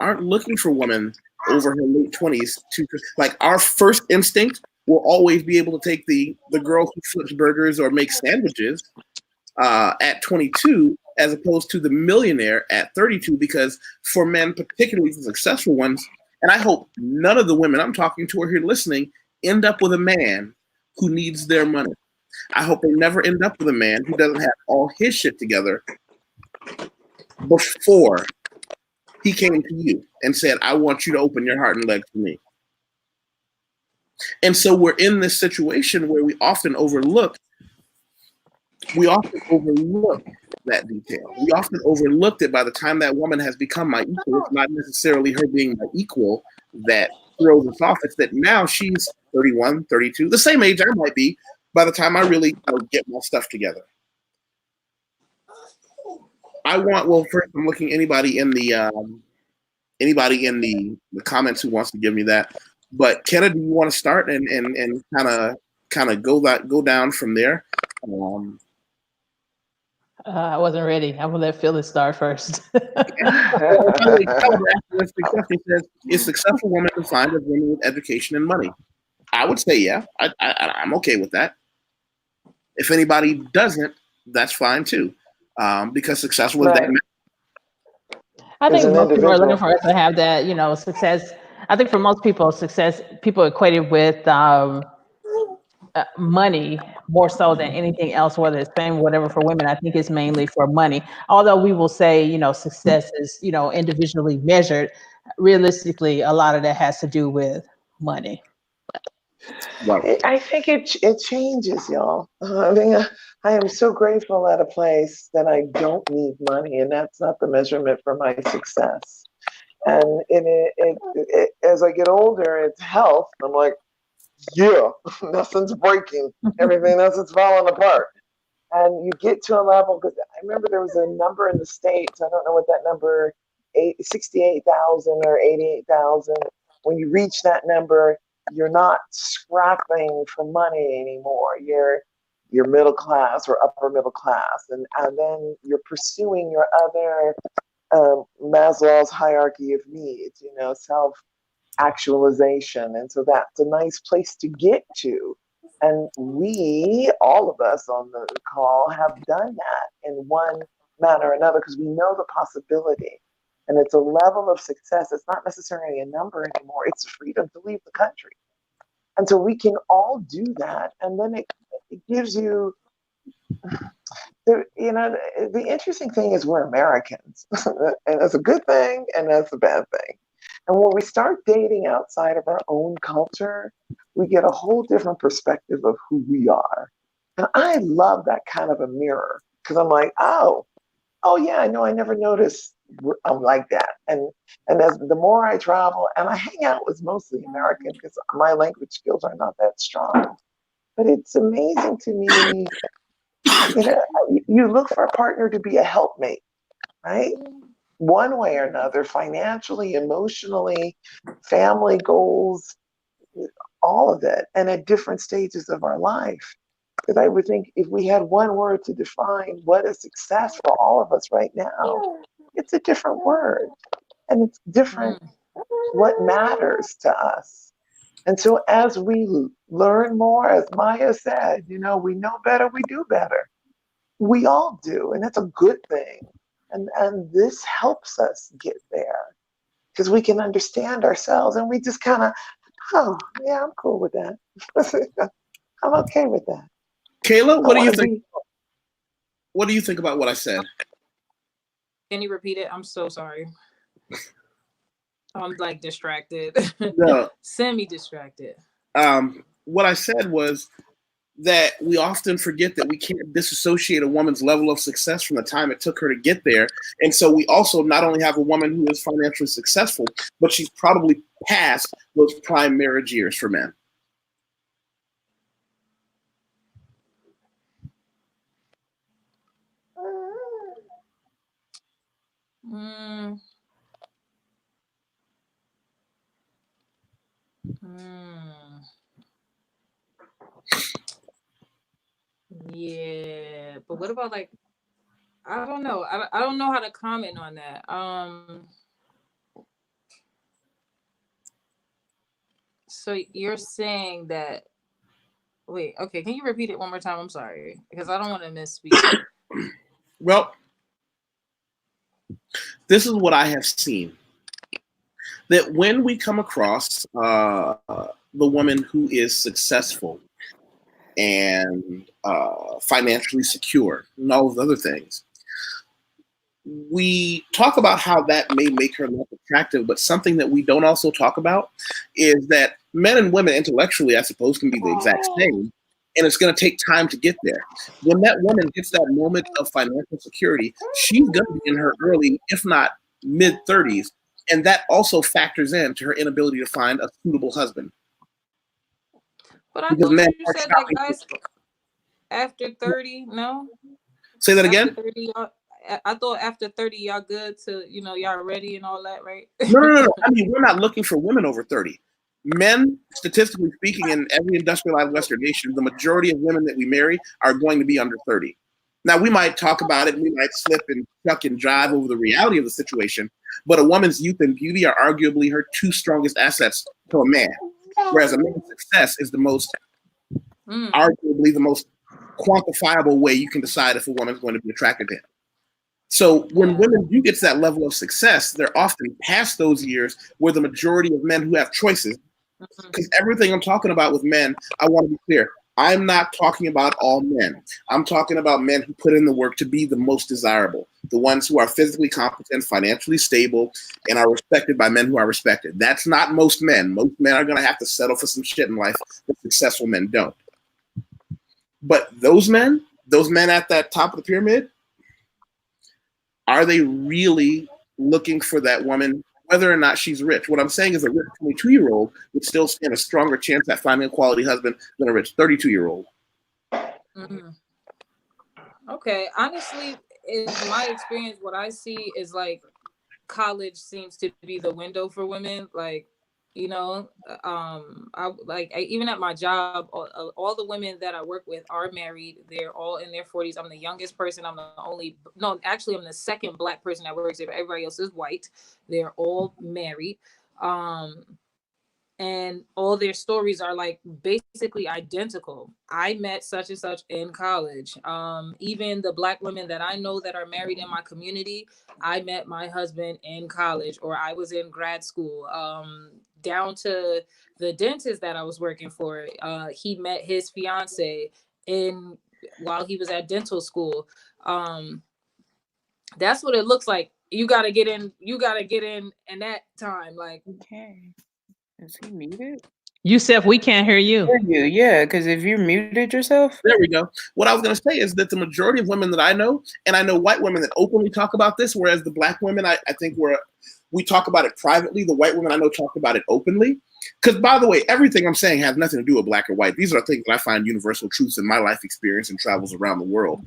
aren't looking for women over her late 20s. Like, our first instinct will always be able to take the girl who flips burgers or makes sandwiches at 22, as opposed to the millionaire at 32, because for men, particularly the successful ones, and I hope none of the women I'm talking to are here listening, end up with a man who needs their money. I hope they never end up with a man who doesn't have all his shit together before he came to you and said, I want you to open your heart and legs to me. And so we're in this situation where we often overlook that detail. We often overlooked it. By the time that woman has become my equal, it's not necessarily her being my equal that throws us off. It's that now she's 31, 32, the same age I might be by the time I really get my stuff together. I want. Well, first, I'm looking anybody in the comments who wants to give me that. But Kenna, do you want to start and kind of go down from there? I wasn't ready. I'm gonna let Phyllis start first. Is successful woman defined as women with education and money? I would say yeah. I'm okay with that. If anybody doesn't, that's fine too, because successful is Right. that. I think As an most people are looking individual. for us to have that, success. I think for most people, success, people equate it with money more so than anything else, whether it's fame, whatever. For women, I think it's mainly for money. Although we will say, success is, individually measured. Realistically, a lot of that has to do with money. Right. I think it changes, y'all. I mean, I am so grateful at a place that I don't need money, and that's not the measurement for my success. And as I get older, it's health. I'm like, yeah, nothing's breaking. Everything else is falling apart. And you get to a level, because I remember there was a number in the States, I don't know what that number, 68,000 or 88,000. When you reach that number, you're not scrapping for money anymore. You're middle class or upper middle class. And then you're pursuing your other Maslow's hierarchy of needs, self-actualization. And so that's a nice place to get to. And we, all of us on the call, have done that in one manner or another because we know the possibility. And it's a level of success. It's not necessarily a number anymore. It's freedom to leave the country. And so we can all do that. And then it gives you, the interesting thing is we're Americans. And that's a good thing and that's a bad thing. And when we start dating outside of our own culture, we get a whole different perspective of who we are. And I love that kind of a mirror because I'm like, oh yeah, I know, I never noticed I'm like that. And as the more I travel, and I hang out with mostly American because my language skills are not that strong. But it's amazing to me, you look for a partner to be a helpmate, right? One way or another, financially, emotionally, family goals, all of it, and at different stages of our life. Because I would think if we had one word to define what is success for all of us right now, it's a different word. And it's different what matters to us. And so as we learn more, as Maya said, we know better, we do better. We all do, and that's a good thing. And this helps us get there because we can understand ourselves and we just kind of, oh, yeah, I'm cool with that. I'm okay with that. Kayla, what do you think? What do you think about what I said? Can you repeat it? I'm so sorry. I'm like distracted. No. Semi-distracted. What I said was that we often forget that we can't disassociate a woman's level of success from the time it took her to get there. And so we also not only have a woman who is financially successful, but she's probably past those prime marriage years for men. Yeah, but what about I don't know. I don't know how to comment on that. So you're saying that? Wait, okay. Can you repeat it one more time? I'm sorry because I don't want to misspeak. Well, this is what I have seen. That when we come across the woman who is successful and financially secure and all those other things, we talk about how that may make her less attractive, but something that we don't also talk about is that men and women intellectually, I suppose, can be the exact same, and it's going to take time to get there. When that woman hits that moment of financial security, she's going to be in her early, if not mid-30s, and that also factors into her inability to find a suitable husband. But I thought you said that guys after 30, no? Say that again? After 30, I thought after 30 y'all good to, you know, y'all ready and all that, right? No. I mean, we're not looking for women over 30. Men, statistically speaking, in every industrialized Western nation, the majority of women that we marry are going to be under 30. Now, we might talk about it, we might slip and chuck and jive over the reality of the situation, but a woman's youth and beauty are arguably her two strongest assets to a man, whereas a man's success is the most, arguably the most quantifiable way you can decide if a woman's going to be attracted to him. So when women do get to that level of success, they're often past those years where the majority of men who have choices, because everything I'm talking about with men, I want to be clear, I'm not talking about all men. I'm talking about men who put in the work to be the most desirable, the ones who are physically competent, financially stable, and are respected by men who are respected. That's not most men. Most men are going to have to settle for some shit in life that successful men don't. But those men at that top of the pyramid, are they really looking for that woman, whether or not she's rich? What I'm saying is a rich 22-year-old would still stand a stronger chance at finding a quality husband than a rich 32-year-old. Okay, honestly, in my experience, what I see is like college seems to be the window for women. Like, you know, even at my job, all the women that I work with are married. They're all in their 40s. I'm the youngest person. I'm the second Black person that works there. Everybody else is white. They're all married. And all their stories are like basically identical. I met such and such in college. Even the Black women that I know that are married in my community, I met my husband in college, or I was in grad school. Down to the dentist that I was working for, he met his fiance while he was at dental school. That's what it looks like. You gotta get in in that time. Like, Okay. Is he muted? Yusef, we can't hear you. Yeah, because if you muted yourself. There we go. What I was going to say is that the majority of women that I know, and I know white women that openly talk about this, whereas the Black women, I think we talk about it privately. The white women I know talk about it openly. Because, by the way, everything I'm saying has nothing to do with Black or white. These are things that I find universal truths in my life experience and travels around the world.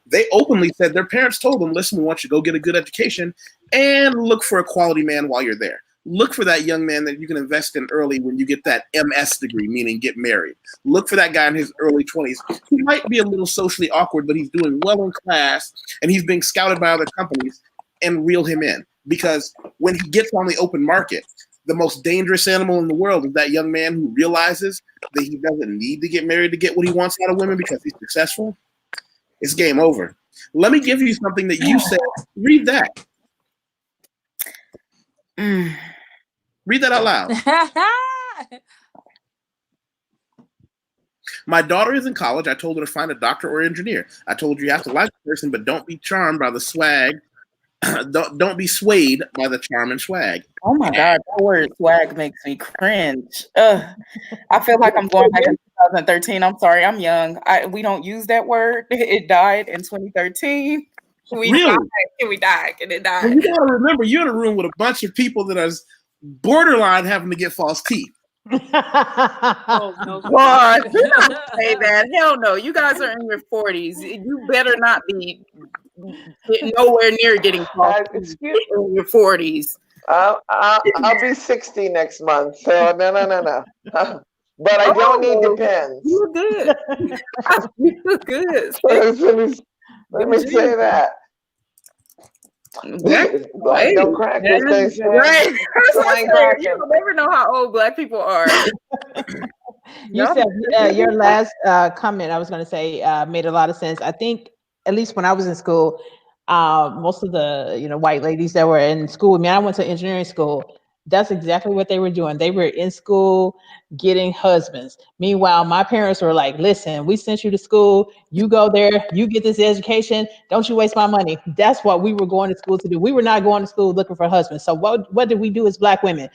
They openly said their parents told them, listen, we want you to go get a good education and look for a quality man while you're there. Look for that young man that you can invest in early when you get that MS degree, meaning get married. Look for that guy in his early 20s. He might be a little socially awkward, but he's doing well in class and he's being scouted by other companies, and reel him in. Because when he gets on the open market, the most dangerous animal in the world is that young man who realizes that he doesn't need to get married to get what he wants out of women because he's successful. It's game over. Let me give you something that you said. Read that. Read that out loud. My daughter is in college. I told her to find a doctor or engineer. I told you have to like the person, but don't be charmed by the swag. Don't be swayed by the charm and swag. Oh my God, that word swag makes me cringe. I feel like I'm going back in 2013. I'm sorry, I'm young. We don't use that word. It died in 2013. We died and it died. Well, you gotta remember, you're in a room with a bunch of people that are borderline having to get false teeth. Oh no, God, you don't say that. Hell no. You guys are in your 40s. You better not be nowhere near getting false teeth in your 40s. I'll be 60 next month, so no. But I don't need Depends. You good. You good. Let me say that. Black don't crack this thing. Right. You'll never know how old Black people are. You said your last comment, I was going to say, made a lot of sense. I think, at least when I was in school, most of the white ladies that were in school with me, I went to engineering school. That's exactly what they were doing. They were in school getting husbands. Meanwhile, my parents were like, listen, we sent you to school. You go there, you get this education. Don't you waste my money. That's what we were going to school to do. We were not going to school looking for husbands. So what did we do as Black women?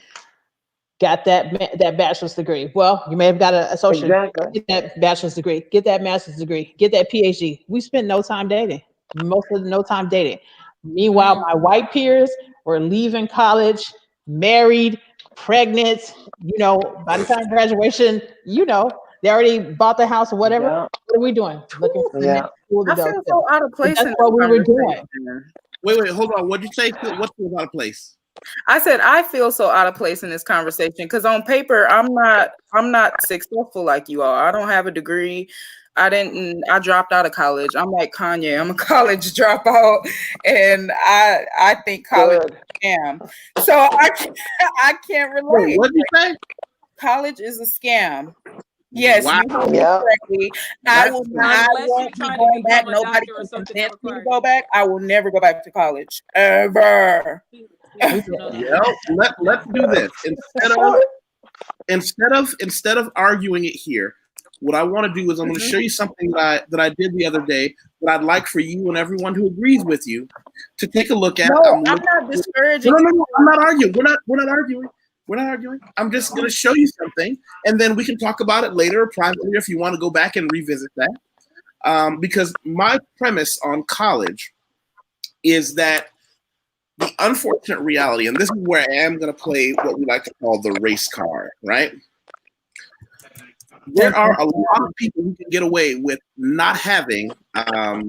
Got that bachelor's degree. Well, you may have got an associate. Exactly. Get that bachelor's degree. Get that master's degree. Get that PhD. We spent no time dating. Most of no time dating. Meanwhile, my white peers were leaving college, married, pregnant, by the time graduation, They already bought the house or whatever. Yeah. What are we doing? Looking for the next school to I go feel to. so out of But place. that's in what this we were doing. conversation. Wait, hold on. What'd you say? What feels out of place? I said I feel so out of place in this conversation because on paper I'm not successful like you are. I don't have a degree. I dropped out of college. I'm like Kanye. I'm a college dropout, and I think college is a scam. So I can't relate. Wait, what'd you say? College is a scam. Yes, Wow. you heard me correctly. I won't be going back. Nobody can convince me to go back. I will never go back to college ever. Let's do this instead of arguing it here. What I want to do is I'm going to show you something that I did the other day that I'd like for you and everyone who agrees with you to take a look at. No, I'm not discouraging. No, I'm not arguing. We're not arguing. We're not arguing. I'm just going to show you something, and then we can talk about it later privately if you want to go back and revisit that. Because my premise on college is that the unfortunate reality, and this is where I am going to play what we like to call the race card, right? There are a lot of people who can get away with not having how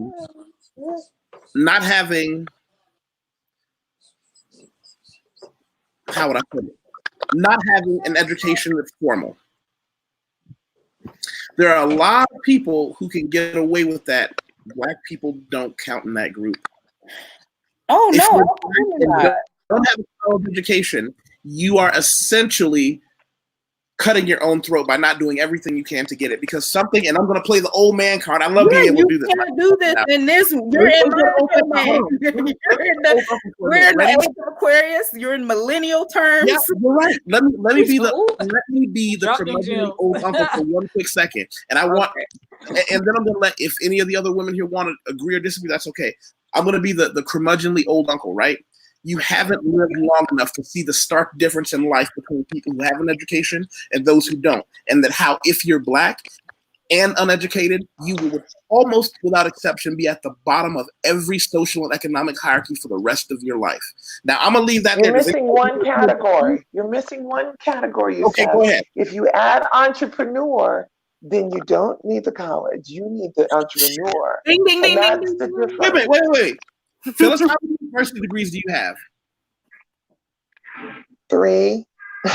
would I put it? Not having an education that's formal. There are a lot of people who can get away with that. Black people don't count in that group. Oh, if no. you don't have a college education, you are essentially cutting your own throat by not doing everything you can to get it. Because something, and I'm going to play the old man card. I love being able to do this. You can't do this in this. You're in we're in the age of Aquarius. You're in millennial terms. Yeah, you're right. Let me be the curmudgeonly old uncle for one quick second. And I want, and then I'm going to let, if any of the other women here want to agree or disagree, that's okay. I'm going to be the curmudgeonly old uncle, right? You haven't lived long enough to see the stark difference in life between people who have an education and those who don't. And that how, if you're Black and uneducated, you will almost without exception be at the bottom of every social and economic hierarchy for the rest of your life. Now, I'm going to leave that You're there. missing one category. You're missing one category. Okay, go ahead. If you add entrepreneur, then you don't need the college. You need the entrepreneur. Ding, ding, ding, that's ding, the ding. difference. Wait. Phyllis, how many university degrees do you have? 3.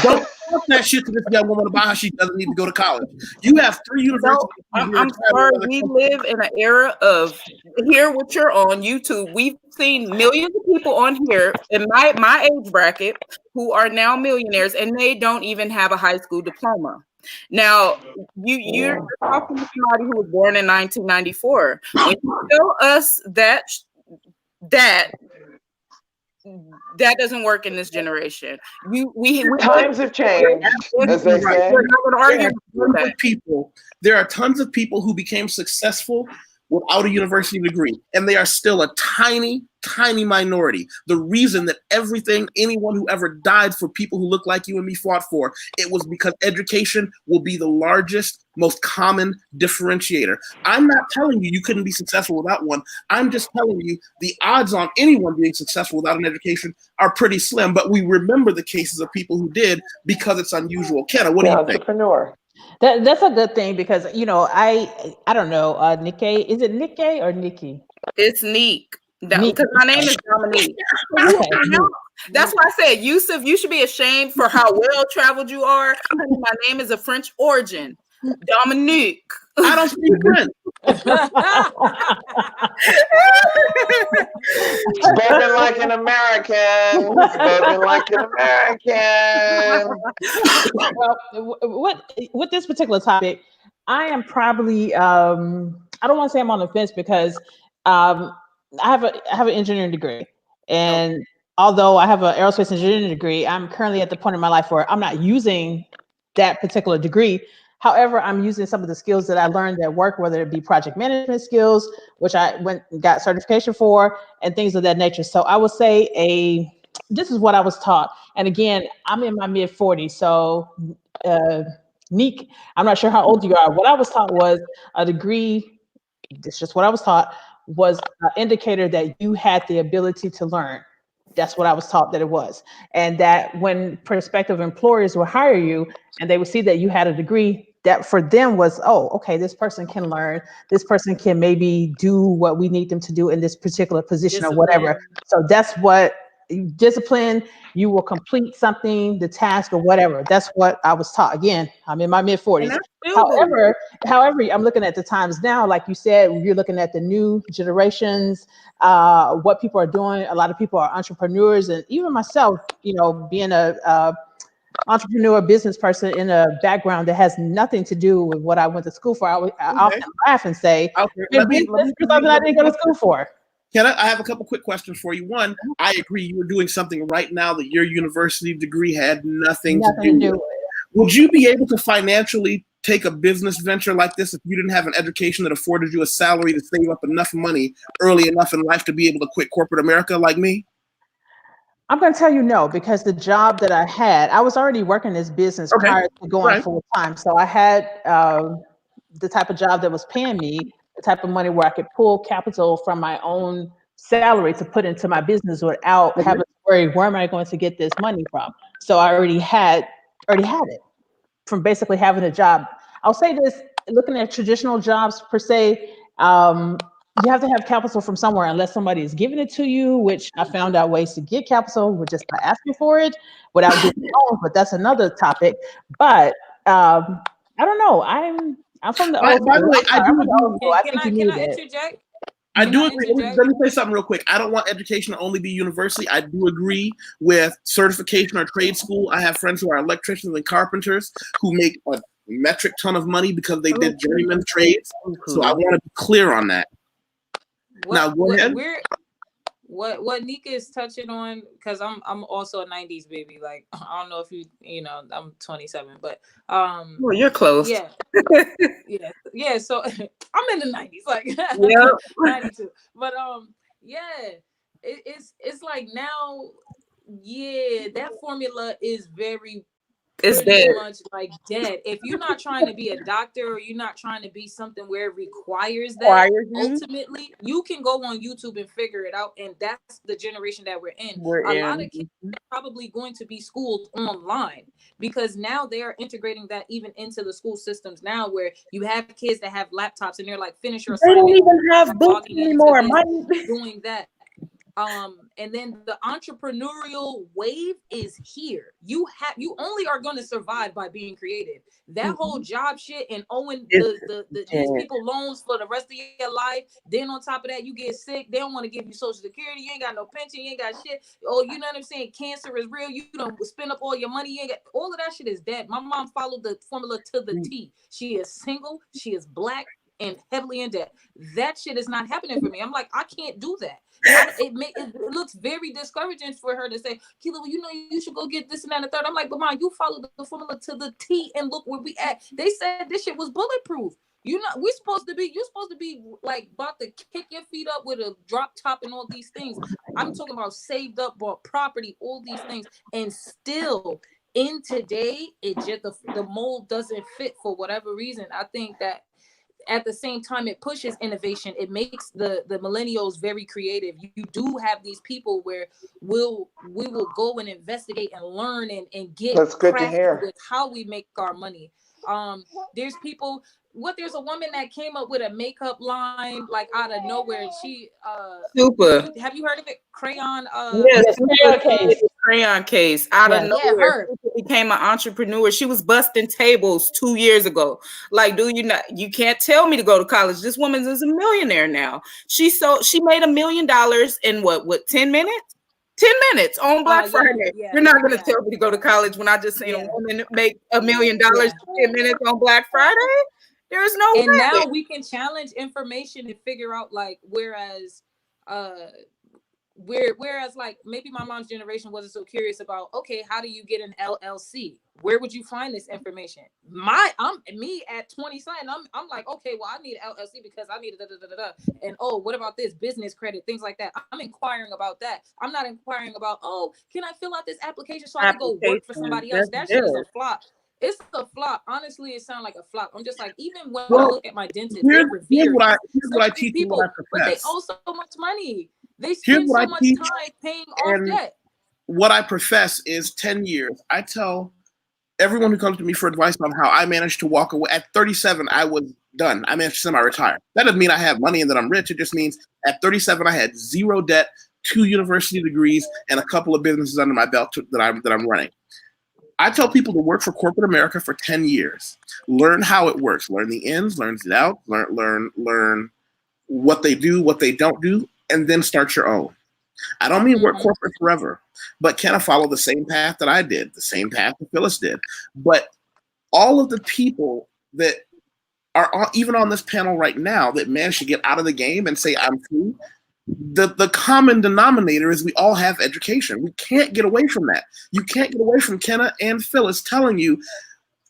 Don't talk that shit to this young woman about how she doesn't need to go to college. You have 3 universities. No, I'm sorry. We live in an era of here, what you're on YouTube. We've seen millions of people on here in my age bracket who are now millionaires, and they don't even have a high school diploma. Now, you're talking to somebody who was born in 1994. When you tell us that doesn't work in this generation. Times have changed, as they say. We're not going to argue with people. There are tons of people who became successful without a university degree, and they are still a tiny minority. The reason that anyone who ever died for people who look like you and me fought for, it was because education will be the largest, most common differentiator. I'm not telling you couldn't be successful without one. I'm just telling you the odds on anyone being successful without an education are pretty slim, but we remember the cases of people who did because it's unusual. Kenna, what do you think? Entrepreneur. That's a good thing because I don't know, Nikkei, is it Nikkei or Nikki? It's Neek. Because my name is Dominique. That's why I said, Yusef, you should be ashamed for how well traveled you are. My name is of French origin, Dominique. I don't speak French. Spoken like an American. Spoken like an American. Well, with this particular topic, I am probably I don't want to say I'm on the fence because I have an engineering degree, and although I have an aerospace engineering degree, I'm currently at the point in my life where I'm not using that particular degree. However, I'm using some of the skills that I learned at work, whether it be project management skills, which I went and got certification for, and things of that nature. So I would say this is what I was taught. And again, I'm in my mid 40s. So Neek, I'm not sure how old you are. What I was taught was a degree, it's just what I was taught, was an indicator that you had the ability to learn. That's what I was taught that it was. And that when prospective employers will hire you and they would see that you had a degree, that for them was, oh, okay, this person can learn, this person can maybe do what we need them to do in this particular position or whatever. So that's what discipline, you will complete something, the task or whatever. That's what I was taught. Again, I'm in my mid 40s. However, I'm looking at the times now, like you said, you're looking at the new generations, what people are doing. A lot of people are entrepreneurs, and even myself, you know, being a entrepreneur, business person in a background that has nothing to do with what I went to school for. I often laugh and say, business is something I didn't go to school for. I have a couple quick questions for you. One, I agree, you were doing something right now that your university degree had nothing to do with. Would you be able to financially take a business venture like this if you didn't have an education that afforded you a salary to save up enough money early enough in life to be able to quit corporate America like me? I'm going to tell you no, because the job that I had, I was already working this business prior to going full time. So I had the type of job that was paying me the type of money where I could pull capital from my own salary to put into my business without having to worry, where am I going to get this money from? So I already had it from basically having a job. I'll say this, looking at traditional jobs per se, you have to have capital from somewhere unless somebody is giving it to you, which I found out ways to get capital with just by asking for it without getting loans, but that's another topic. But I don't know. I'm from the old school. By the way, Can I interject? I do agree. Let me say something real quick. I don't want education to only be university. I do agree with certification or trade school. I have friends who are electricians and carpenters who make a metric ton of money because they did journeyman trades. So I want to be clear on that. Now go ahead. What Nika is touching on, because I'm also a 90s baby. Like, I don't know if you know, I'm 27, but well, you're close. Yeah. So I'm in the 90s, like 92. But it's like now, that formula is pretty much like dead. If you're not trying to be a doctor or you're not trying to be something where it requires that, ultimately you can go on YouTube and figure it out. And that's the generation that we're in. A lot of kids are probably going to be schooled online because now they are integrating that even into the school systems now, where you have kids that have laptops and they're like, finish your assignment. They don't even have books anymore. Doing that. And then the entrepreneurial wave is here. You only are going to survive by being creative. That whole job shit and owing these people loans for the rest of your life. Then on top of that, you get sick. They don't want to give you Social Security. You ain't got no pension. You ain't got shit. Oh, you know what I'm saying? Cancer is real. You don't spend up all your money. You ain't got all of that shit is dead. My mom followed the formula to the T. She is single. She is Black and heavily in debt. That shit is not happening for me. I'm like, I can't do that. It looks very discouraging for her to say, Keela, well, you know, you should go get this and that and the third. I'm like, but Mom, you followed the formula to the T and look where we at. They said this shit was bulletproof. You're supposed to be like about to kick your feet up with a drop top and all these things. I'm talking about saved up, bought property, all these things, and still in today, it just the mold doesn't fit for whatever reason. I think that at the same time, it pushes innovation. It makes the millennials very creative. You do have these people where we will go and investigate and learn and get crafty with how we make our money. There's people. There's a woman that came up with a makeup line like out of nowhere. She super. Have you heard of it? Crayon. Crayon case out of nowhere. She became an entrepreneur. She was busting tables 2 years ago. Like, you can't tell me to go to college. This woman is a millionaire now. She made $1 million in what 10 minutes? 10 minutes on Black Friday. You're not going to tell me to go to college when I just seen a woman make $1 million in 10 minutes on Black Friday. There's no way. And now we can challenge information and figure out, like, whereas like maybe my mom's generation wasn't so curious about, okay, how do you get an LLC? Where would you find this information? Me at 20 something, I'm like, okay, well, I need an LLC because I need and what about this business credit, things like that. I'm inquiring about that. I'm not inquiring about, can I fill out this application so I can go work for somebody else? That shit is a flop. It's a flop. Honestly, it sounds like a flop. I'm just like, even when I look at my dentist, here's what I teach people, but they owe so much money. They spend so much time paying off debt. What I profess is 10 years. I tell everyone who comes to me for advice on how I managed to walk away at 37, I was done. I managed to semi-retire. That doesn't mean I have money and that I'm rich. It just means at 37, I had 0 debt, 2 university degrees, and a couple of businesses under my belt that I'm running. I tell people to work for corporate America for 10 years. Learn how it works. Learn the ins, learn the outs, learn what they do, what they don't do, and then start your own. I don't mean work corporate forever, but can I follow the same path that I did, the same path that Phyllis did? But all of the people that are even on this panel right now that managed to get out of the game and say, I'm free, the common denominator is we all have education. We can't get away from that. You can't get away from Kenna and Phyllis telling you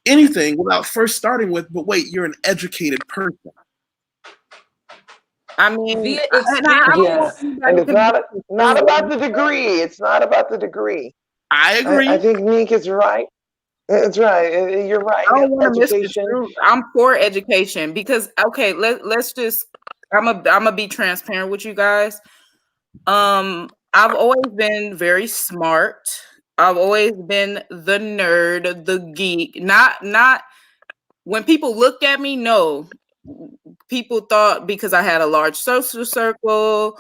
anything without first starting with, but wait, you're an educated person. I mean, and it's not about the degree. It's not about the degree. I agree. I think Neek is right. It's right. You're right. I don't want to miss the truth. I'm for education because let's just. I'm gonna be transparent with you guys. I've always been very smart. I've always been the nerd, the geek. Not when people looked at me. No. People thought because I had a large social circle,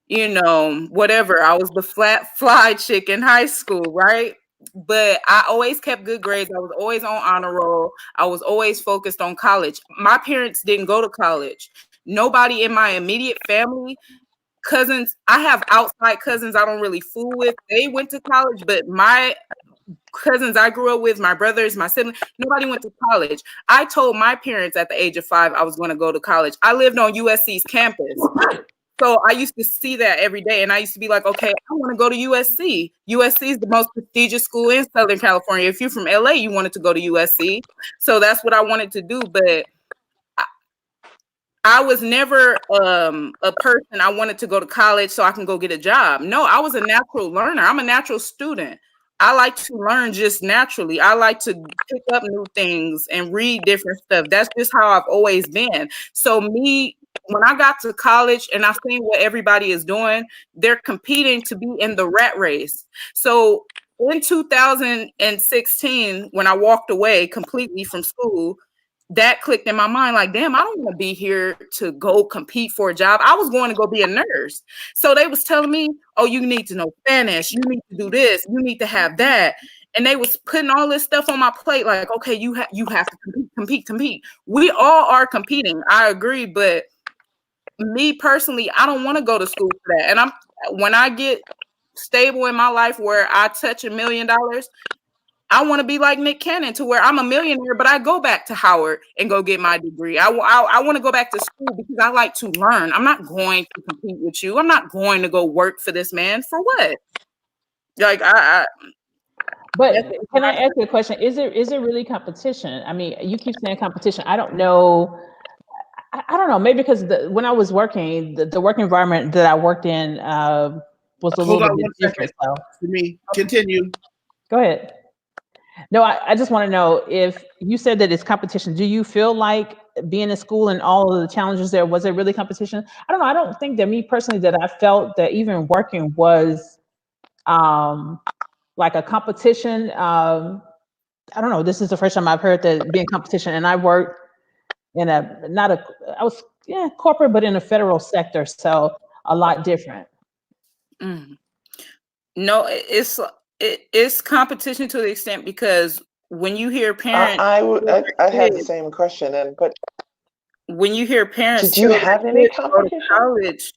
whatever. I was the fly chick in high school, right? But I always kept good grades. I was always on honor roll. I was always focused on college. My parents didn't go to college. Nobody in my immediate family, cousins, I have outside cousins I don't really fool with. They went to college, but my cousins I grew up with, my brothers, my siblings, nobody went to college. I told my parents at the age of 5 I was going to go to college. I lived on USC's campus. So I used to see that every day. And I used to be like, okay, I want to go to USC. USC is the most prestigious school in Southern California. If you're from LA, you wanted to go to USC. So that's what I wanted to do. But I was never a person. I wanted to go to college so I can go get a job. No, I was a natural learner. I'm a natural student. I like to learn just naturally. I like to pick up new things and read different stuff. That's just how I've always been. So when I got to college and I seen what everybody is doing, they're competing to be in the rat race. So in 2016, when I walked away completely from school, that clicked in my mind like, damn, I don't want to be here to go compete for a job. I was going to go be a nurse. So they was telling me, oh, you need to know Spanish. You need to do this. You need to have that. And they was putting all this stuff on my plate. Like, okay, you have to compete. We all are competing. I agree. But me personally, I don't want to go to school for that. And when I get stable in my life where I touch $1 million, I want to be like Nick Cannon to where I'm a millionaire, but I go back to Howard and go get my degree. I want to go back to school because I like to learn. I'm not going to compete with you. I'm not going to go work for this man. For what? Like But can I ask you a question? Is it really competition? I mean, you keep saying competition. I don't know. I don't know. Maybe because when I was working, the work environment that I worked in was a little bit different. So for me, continue. Go ahead. No, I just want to know if you said that it's competition. Do you feel like being in school and all of the challenges there, was it really competition? I don't know. I don't think that me personally that I felt that even working was like a competition. I don't know. This is the first time I've heard that being competition. And I worked in I was corporate, but in a federal sector. So a lot different. No, it's competition to the extent because when you hear parents, I had the same question, but when you hear parents, did you have any competition? College,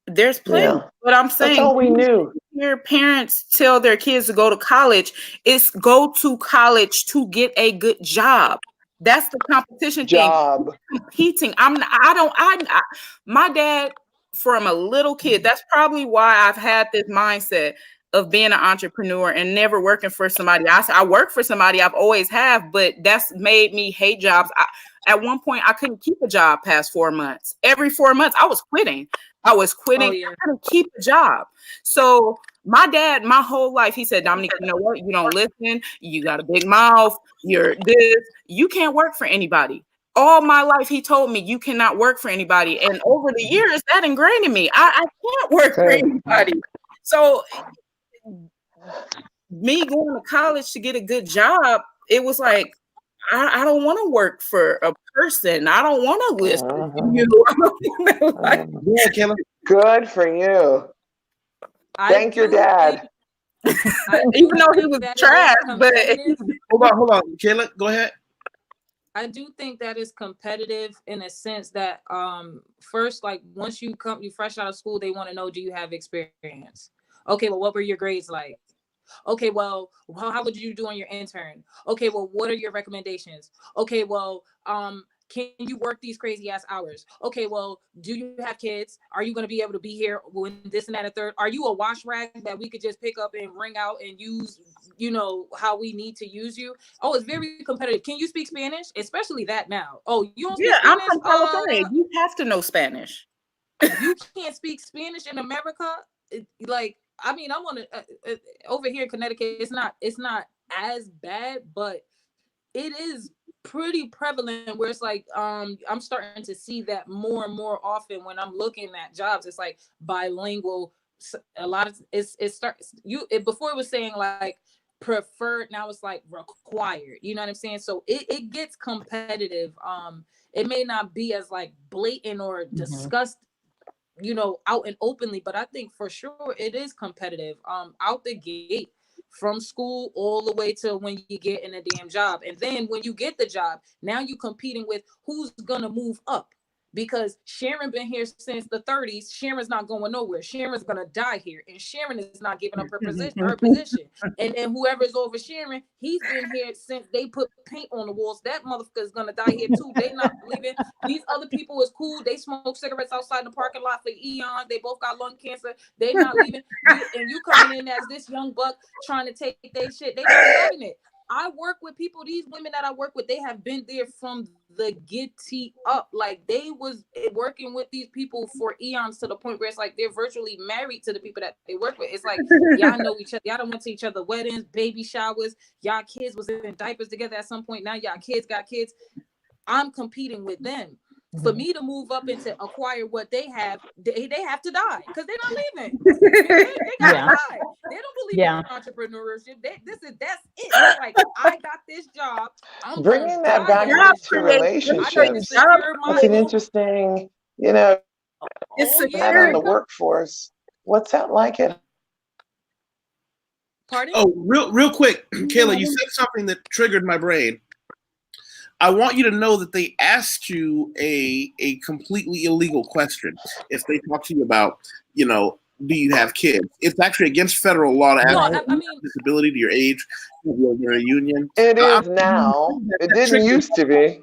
there's plenty. Yeah. But I'm saying, that's all we knew. Hear parents tell their kids to go to college. It's go to college to get a good job. That's the competition job. Thing. Competing. My dad, from a little kid, that's probably why I've had this mindset of being an entrepreneur and never working for somebody. I work for somebody, I've always have, but that's made me hate jobs. At one point, I couldn't keep a job past 4 months. Every 4 months, I was quitting. Oh, yeah. I couldn't keep a job. So my dad, my whole life, he said, Dominique, you know what? You don't listen. You got a big mouth. You're this. You can't work for anybody. All my life, he told me, you cannot work for anybody. And over the years, that ingrained in me. I can't work for anybody. So me going to college to get a good job, it was like, I don't want to work for a person. I don't want to listen to you. Like, Yeah, Kayla. Good for you. Thank your dad. Even though he was trash, but hold on, Kayla, go ahead. I do think that is competitive in a sense that first, like once you fresh out of school, they want to know, do you have experience? Okay, well, what were your grades like? Okay, well, how would you do on your intern? Okay, well, what are your recommendations? Okay, well, can you work these crazy ass hours? Okay, well, do you have kids? Are you going to be able to be here when this and that and third? Are you a wash rag that we could just pick up and wring out and use, you know, how we need to use you? Oh, it's very competitive. Can you speak Spanish? Especially that now. Oh, you don't speak Spanish? I'm from California. You have to know Spanish. You can't speak Spanish in America? Like, I mean, I want to over here in Connecticut. It's not as bad, but it is pretty prevalent where it's like I'm starting to see that more and more often when I'm looking at jobs. It's like bilingual. A lot of it starts before it was saying like preferred, now it's like required. You know what I'm saying? So it gets competitive. It may not be as like blatant or discussed, you know, out and openly, but I think for sure it is competitive out the gate, from school all the way to when you get in a damn job. And then when you get the job, now you competing with who's gonna move up, because Sharon been here since the 30s. Sharon's not going nowhere. Sharon's gonna die here, and Sharon is not giving up her position. And then whoever's over Sharon, he's been here since they put paint on the walls. That motherfucker's gonna die here too. They not leaving. These other people is cool. They smoke cigarettes outside the parking lot for eons. They both got lung cancer. They not leaving. And you coming in as this young buck trying to take their shit. They not loving it. I work with people, these women that I work with, they have been there from the giddy up. Like, they was working with these people for eons, to the point where it's like they're virtually married to the people that they work with. It's like, y'all know each other. Y'all done went to each other weddings, baby showers. Y'all kids was in diapers together at some point. Now y'all kids got kids. I'm competing with them. For me to move up and to acquire what they have to die, because they're not leaving. They gotta die. They don't believe in entrepreneurship. That's it. It's like, I got this job. I'm bringing that back to relationships. That's an interesting, you know, that on the workforce. What's that like it? Pardon? Oh, real quick, Kayla, you said something that triggered my brain. I want you to know that they asked you a completely illegal question. If they talk to you about, you know, do you have kids? It's actually against federal law to ask disability to your age. You're a union. It is now. It didn't used to be.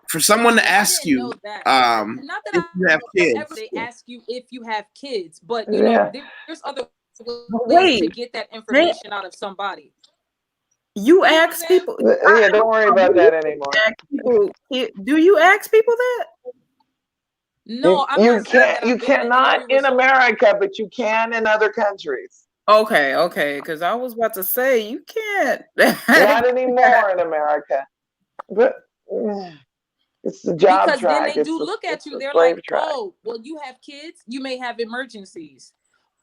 For someone to ask you, not that if you have kids, they ask you if you have kids, but you know, there's other ways to get that information out of somebody. You ask people. Yeah, don't worry about that anymore. Do you ask people that? No, you can't. You cannot in America, but you can in other countries. Okay, because I was about to say you can't. Not anymore in America, but it's the job because track. Then they do look at you. They're like, oh, well, you have kids. You may have emergencies.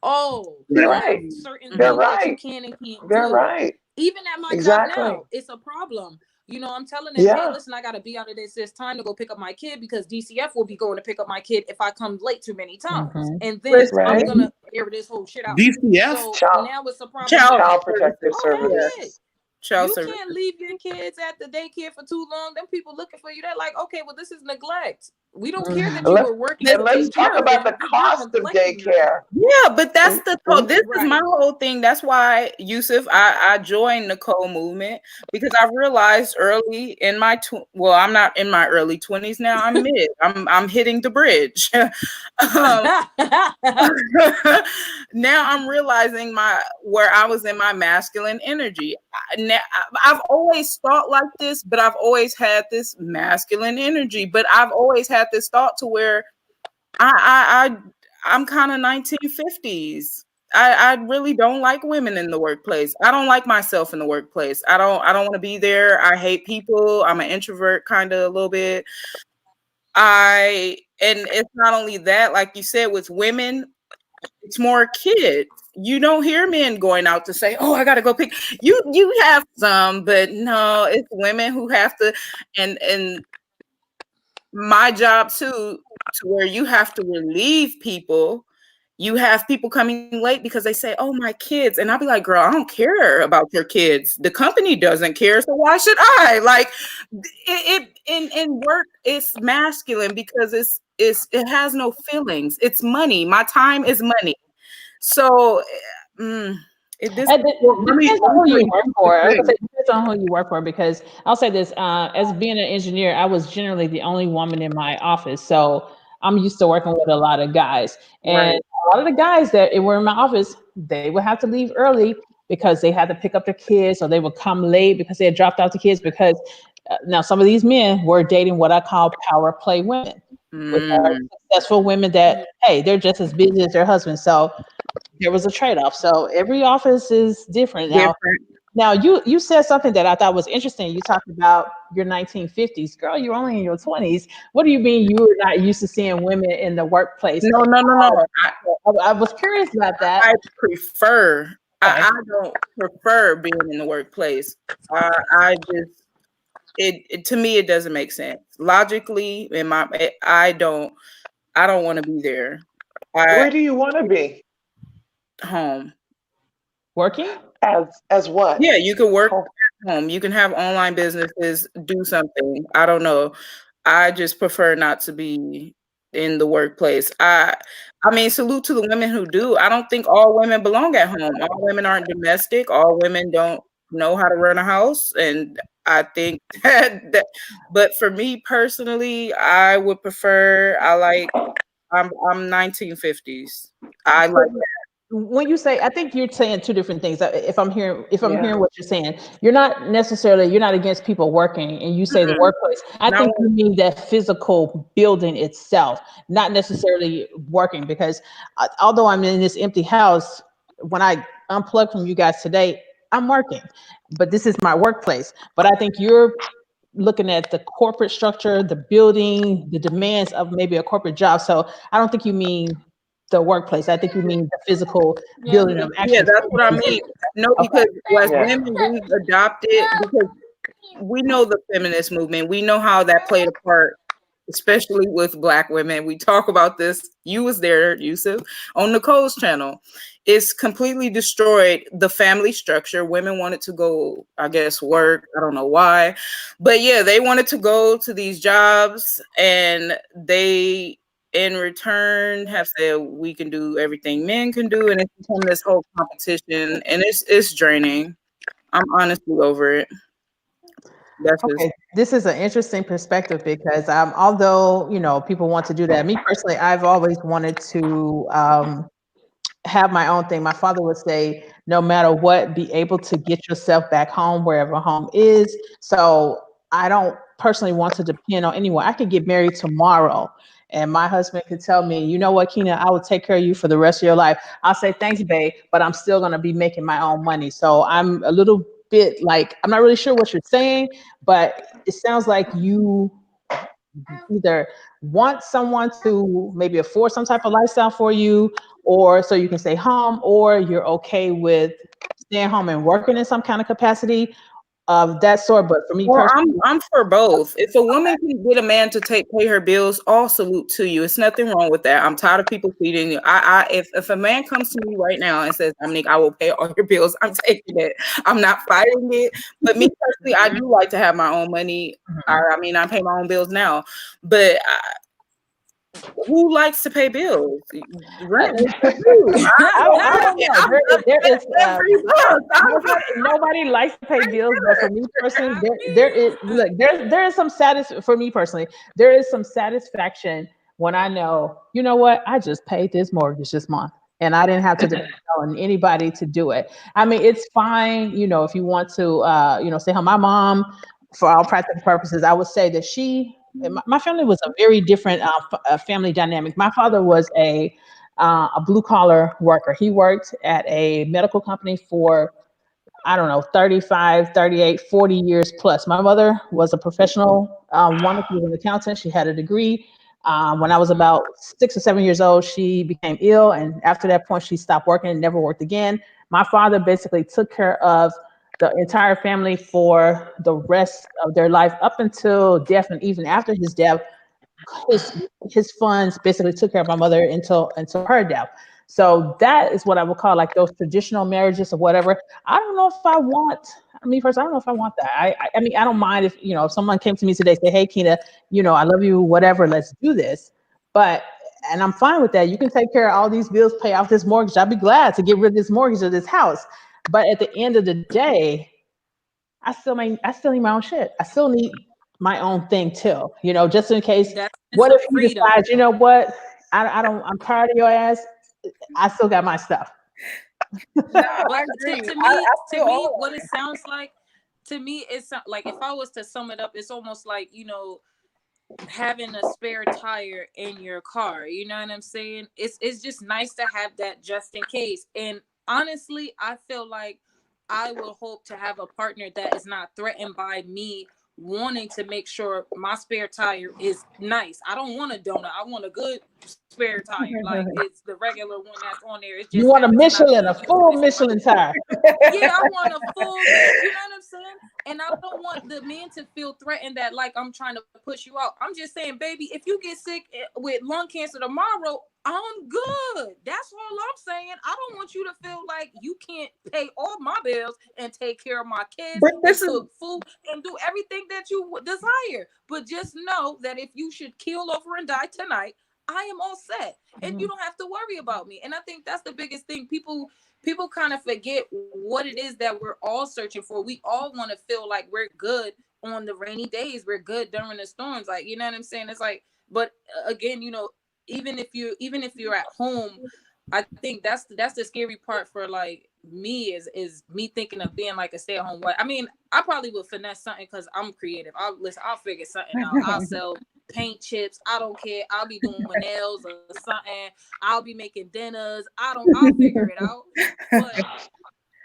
Oh, they're right. Certain things that you can and can't do. They're right. Even at my job now, it's a problem. You know, I'm telling them, hey, listen, I got to be out of this. It's time to go pick up my kid, because DCF will be going to pick up my kid if I come late too many times. And then I'm going to air this whole shit out. DCF? So now it's a problem. Child Protective Services. You can't leave your kids at the daycare for too long. Them people looking for you. They're like, okay, well, this is neglect. We don't care that you were working. And let's talk about the cost of daycare. Yeah, but that's this is my whole thing. That's why, Yusef, I joined the co-movement, because I realized early in my I'm not in my early 20s now. I'm mid. I'm hitting the bridge. Now I'm realizing where I was in my masculine energy. I've always thought like this, but I've always had this masculine energy. But I've always had this thought to where I'm kind of 1950s. I really don't like women in the workplace. I don't like myself in the workplace. I don't want to be there. I hate people. I'm an introvert, kind of a little bit. And it's not only that, like you said, with women, it's more kids. you don't hear men going out to say, "Oh, I got to go pick." You have some, but no, it's women who have to, and my job too, to where you have to relieve people. You have people coming late because they say, "Oh, my kids," and I'll be like, "Girl, I don't care about your kids. The company doesn't care, so why should I?" Like, it in work, it's masculine because it has no feelings. It's money. My time is money. So it depends on who you work for. I was gonna say, it depends on who you work for, because I'll say this: as being an engineer, I was generally the only woman in my office, so I'm used to working with a lot of guys. And a lot of the guys that were in my office, they would have to leave early because they had to pick up their kids, or they would come late because they had dropped out the kids. Because now some of these men were dating what I call power play women, which are successful women that, hey, they're just as busy as their husbands. So there was a trade-off. So every office is different. Now you said something that I thought was interesting. You talked about your 1950s. Girl, you're only in your 20s. What do you mean you were not used to seeing women in the workplace? No. I was curious about that. I prefer. I don't prefer being in the workplace. I just it to me it doesn't make sense logically. I don't want to be there. Where do you want to be? Home. Working? As what? Yeah, you can work at home. You can have online businesses, do something. I don't know. I just prefer not to be in the workplace. I mean, salute to the women who do. I don't think all women belong at home. All women aren't domestic. All women don't know how to run a house. And I think that but for me personally, I would prefer I'm 1950s. I like When you say, I think you're saying two different things. If I'm hearing what you're saying, you're not against people working, and you say the workplace. I think you mean that physical building itself, not necessarily working. Because although I'm in this empty house, when I unplug from you guys today, I'm working, but this is my workplace. But I think you're looking at the corporate structure, the building, the demands of maybe a corporate job. So I don't think you mean the workplace. I think you mean the physical building of action. Yeah, that's what I mean. No, because as women, we've adopted, because we know the feminist movement. We know how that played a part, especially with Black women. We talk about this. You was there, Yusef, on Nicole's channel. It's completely destroyed the family structure. Women wanted to go, I guess, work. I don't know why. But yeah, they wanted to go to these jobs, and they in return have said we can do everything men can do, and it's become this whole competition, and it's draining. I'm honestly over it. Okay, this is an interesting perspective, because although people want to do that, me personally, I've always wanted to have my own thing. My father would say, no matter what, be able to get yourself back home, wherever home is. So I don't personally want to depend on anyone. I could get married tomorrow, and my husband could tell me, you know what, Keena, I will take care of you for the rest of your life. I'll say, thanks, babe, but I'm still going to be making my own money. So I'm a little bit like, I'm not really sure what you're saying, but it sounds like you either want someone to maybe afford some type of lifestyle for you, or so you can stay home, or you're okay with staying home and working in some kind of capacity of that sort. But for me personally, I'm for both. If a woman can get a man to pay her bills, all salute to you. It's nothing wrong with that. I'm tired of people feeding you. If a man comes to me right now and says, Dominique, I will pay all your bills, I'm taking it. I'm not fighting it. But me personally, I do like to have my own money. I mean, I pay my own bills now, but who likes to pay bills? Rent. Nobody likes to pay bills, but for me personally, there is some for me personally, there is some satisfaction when I know, you know what, I just paid this mortgage this month, and I didn't have to depend on anybody to do it. I mean, it's fine, if you want to, stay home. My mom, for all practical purposes, I would say that my family was a very different family dynamic. My father was a blue collar worker. He worked at a medical company for, I don't know, 35, 38, 40 years plus. My mother was a professional woman. She was an accountant. She had a degree. When I was about 6 or 7 years old, she became ill. And after that point, she stopped working and never worked again. My father basically took care of the entire family for the rest of their life up until death. And even after his death, his funds basically took care of my mother until her death. So that is what I would call like those traditional marriages or whatever. I don't know if I want. I mean, first, I don't know if I want that. I mean, I don't mind if if someone came to me today, say, "Hey, Kina, I love you, whatever. Let's do this." And I'm fine with that. You can take care of all these bills, pay off this mortgage. I'd be glad to get rid of this mortgage of this house. But at the end of the day, I still need my own shit. I still need my own thing too. Just in case. What if he decides, you know what? I'm tired of your ass. I still got my stuff. No, I agree. To me, what it sounds like, to me, it's like, if I was to sum it up, it's almost like, having a spare tire in your car. You know what I'm saying? It's just nice to have that just in case. And honestly, I feel like I will hope to have a partner that is not threatened by me wanting to make sure my spare tire is nice. I don't want a donut. I want a good spare tire. Like, it's the regular one that's on there. It's just, you want a Michelin, a full Michelin tire. Yeah, I want a full, you know what I'm saying? And I don't want the man to feel threatened that, like, I'm trying to push you out. I'm just saying, baby, if you get sick with lung cancer tomorrow, I'm good. That's all I'm saying. I don't want you to feel like you can't pay all my bills and take care of my kids, cook food, and do everything that you desire. But just know that if you should keel over and die tonight, I am all set, and you don't have to worry about me. And I think that's the biggest thing. People kind of forget what it is that we're all searching for. We all want to feel like we're good on the rainy days. We're good during the storms. Like, you know what I'm saying? It's like, but again, even if you're at home, I think that's the scary part for like me is me thinking of being like a stay-at-home wife. I mean, I probably would finesse something because I'm creative. I'll figure something out. I'll sell paint chips. I don't care. I'll be doing nails or something. I'll be making dinners. I'll figure it out. But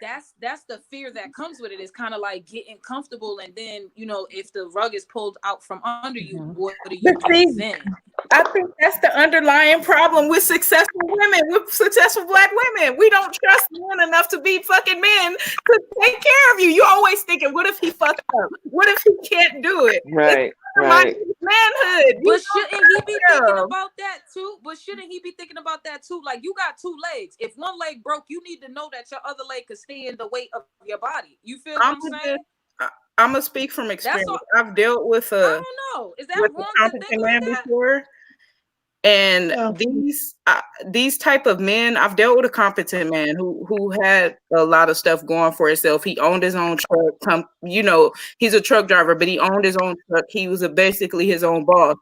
that's the fear that comes with it. It's kind of like getting comfortable, and then if the rug is pulled out from under you, what do you do then? I think that's the underlying problem with successful women, with successful Black women. We don't trust men enough to be fucking men to take care of you. You're always thinking, what if he fucked up? What if he can't do it? Right. Manhood. But shouldn't he be thinking about that too? Like, you got two legs. If one leg broke, you need to know that your other leg could stand the weight of your body. You feel what I'm saying? I'm gonna speak from experience. I've dealt with I don't know. Is that wrong to think like that? Before, and these type of men, I've dealt with a competent man who had a lot of stuff going for himself. He owned his own truck. He's a truck driver, but he owned his own truck. He was basically his own boss.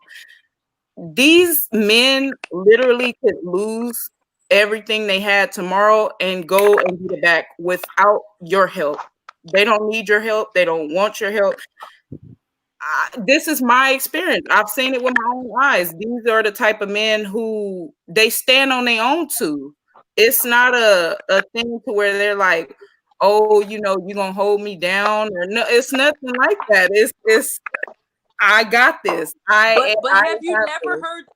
These men literally could lose everything they had tomorrow and go and get it back without your help. They don't need your help. They don't want your help. This is my experience. I've seen it with my own eyes. These are the type of men who they stand on their own too. It's not a thing to where they're like, oh, you're gonna hold me down, or no. It's nothing like that. It's I got this. But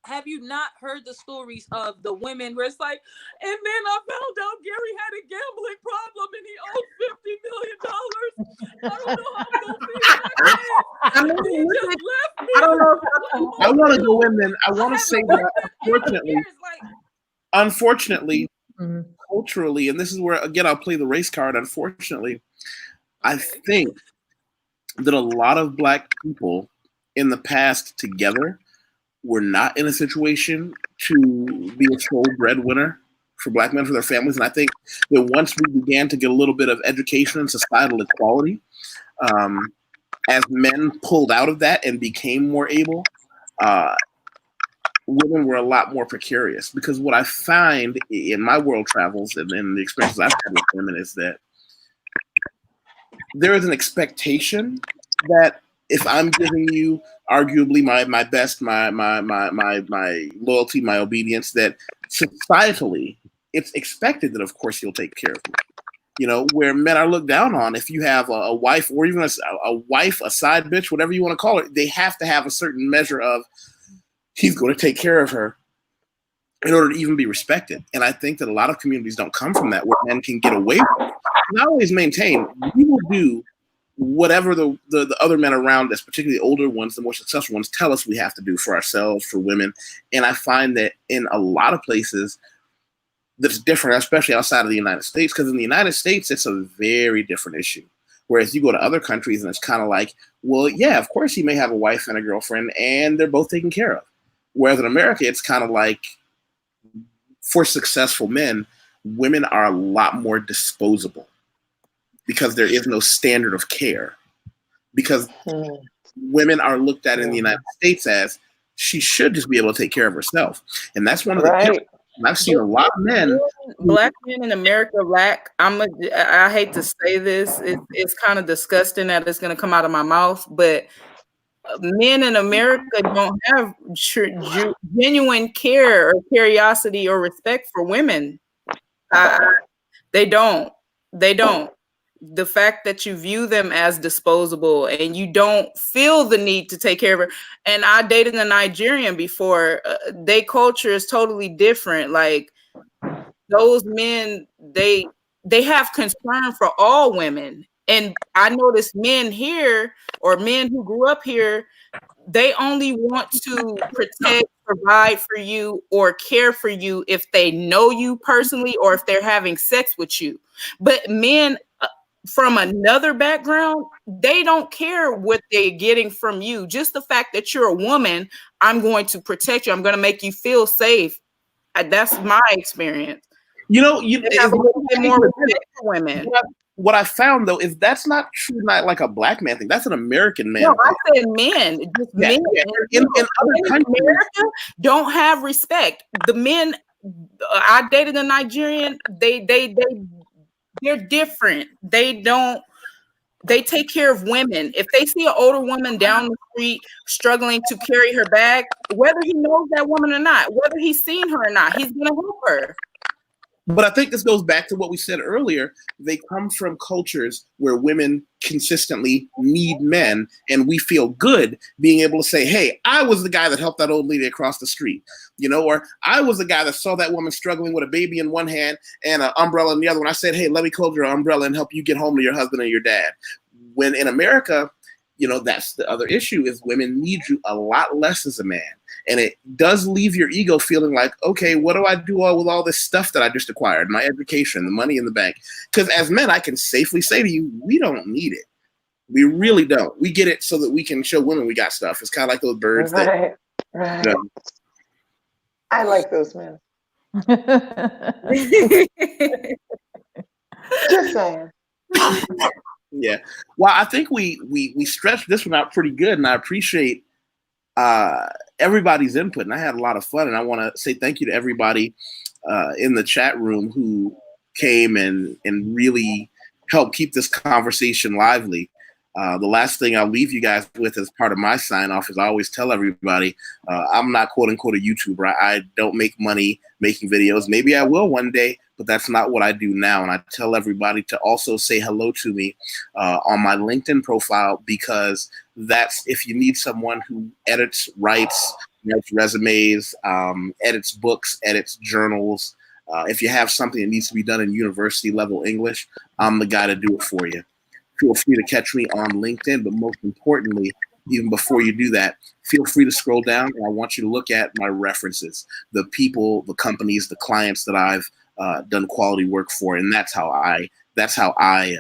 have you not heard the stories of the women where it's like, and then I found out Gary had a gambling problem and he owed $50 million. I don't know how I'm gonna feed my kids. He just left me. I don't know. I want to go in then. I want to say that unfortunately, culturally, and this is where again I'll play the race card. Unfortunately, I think that a lot of Black people in the past together were not in a situation to be a sole breadwinner for Black men, for their families. And I think that once we began to get a little bit of education and societal equality, as men pulled out of that and became more able, women were a lot more precarious. Because what I find in my world travels and in the experiences I've had with women is that there is an expectation that if I'm giving you arguably my best, my loyalty, my obedience, that societally it's expected that of course you'll take care of me. Where men are looked down on, if you have a wife or even a wife, a side bitch, whatever you want to call it, they have to have a certain measure of he's going to take care of her in order to even be respected. And I think that a lot of communities don't come from that, where men can get away from it. And I always maintain we will do whatever the other men around us, particularly the older ones, the more successful ones, tell us we have to do for ourselves, for women. And I find that in a lot of places that's different, especially outside of the United States, because in the United States, it's a very different issue. Whereas you go to other countries and it's kind of like, well, yeah, of course he may have a wife and a girlfriend and they're both taken care of. Whereas in America, it's kind of like, for successful men, women are a lot more disposable because there is no standard of care. Because women are looked at in the United States as she should just be able to take care of herself. And that's one of the I've seen a lot of men. Black men in America lack, I hate to say this, it's kind of disgusting that it's going to come out of my mouth, but men in America don't have genuine care or curiosity or respect for women. They don't. The fact that you view them as disposable and you don't feel the need to take care of her. And I dated a Nigerian before. Their culture is totally different. Like those men, they have concern for all women. And I noticed men here, or men who grew up here, they only want to protect, provide for you, or care for you if they know you personally or if they're having sex with you. But men from another background, they don't care what they're getting from you. Just the fact that you're a woman, I'm going to protect you. I'm going to make you feel safe. That's my experience. You know, they have a little bit more respect for women. What I found though is that's not true, not like a black man thing. That's an American man. No, I said men. Just men. In other countries, America don't have respect. The men I dated a Nigerian. They're different. They take care of women. If they see an older woman down the street struggling to carry her bag, whether he knows that woman or not, whether he's seen her or not, he's gonna help her. But I think this goes back to what we said earlier. They come from cultures where women consistently need men, and we feel good being able to say, hey, I was the guy that helped that old lady across the street, you know, or I was the guy that saw that woman struggling with a baby in one hand and an umbrella in the other one. I said, hey, let me close your umbrella and help you get home to your husband and your dad. When in America, you know, that's the other issue, is women need you a lot less as a man. And it does leave your ego feeling like, okay, what do I do with all this stuff that I just acquired, my education, the money in the bank? Because as men, I can safely say to you, we don't need it. We really don't. We get it so that we can show women we got stuff. It's kind of like those birds. Right. You know. I like those men. Just saying. Yeah. Well, I think we stretched this one out pretty good, and I appreciate everybody's input, and I had a lot of fun. And I want to say thank you to everybody in the chat room who came and really helped keep this conversation lively. The last thing I'll leave you guys with as part of my sign off is I always tell everybody I'm not quote unquote a YouTuber. I don't make money making videos. Maybe I will one day, but that's not what I do now. And I tell everybody to also say hello to me on my LinkedIn profile, because that's if you need someone who edits, writes resumes, edits books, edits journals. If you have something that needs to be done in university level English, I'm the guy to do it for you. Feel free to catch me on LinkedIn, but most importantly, even before you do that, feel free to scroll down, and I want you to look at my references, the people, the companies, the clients that I've done quality work for, and that's how I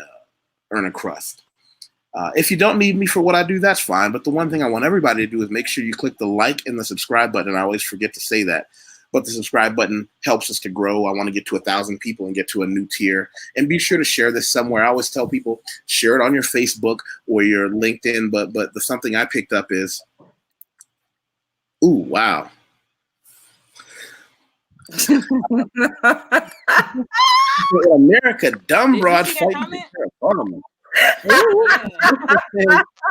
earn a crust. If you don't need me for what I do, that's fine. But the one thing I want everybody to do is make sure you click the like and the subscribe button. I always forget to say that. But the subscribe button helps us to grow. I want to get to 1,000 people and get to a new tier. And be sure to share this somewhere. I always tell people, share it on your Facebook or your LinkedIn. But the something I picked up is, ooh, wow. America, dumb broad fighting for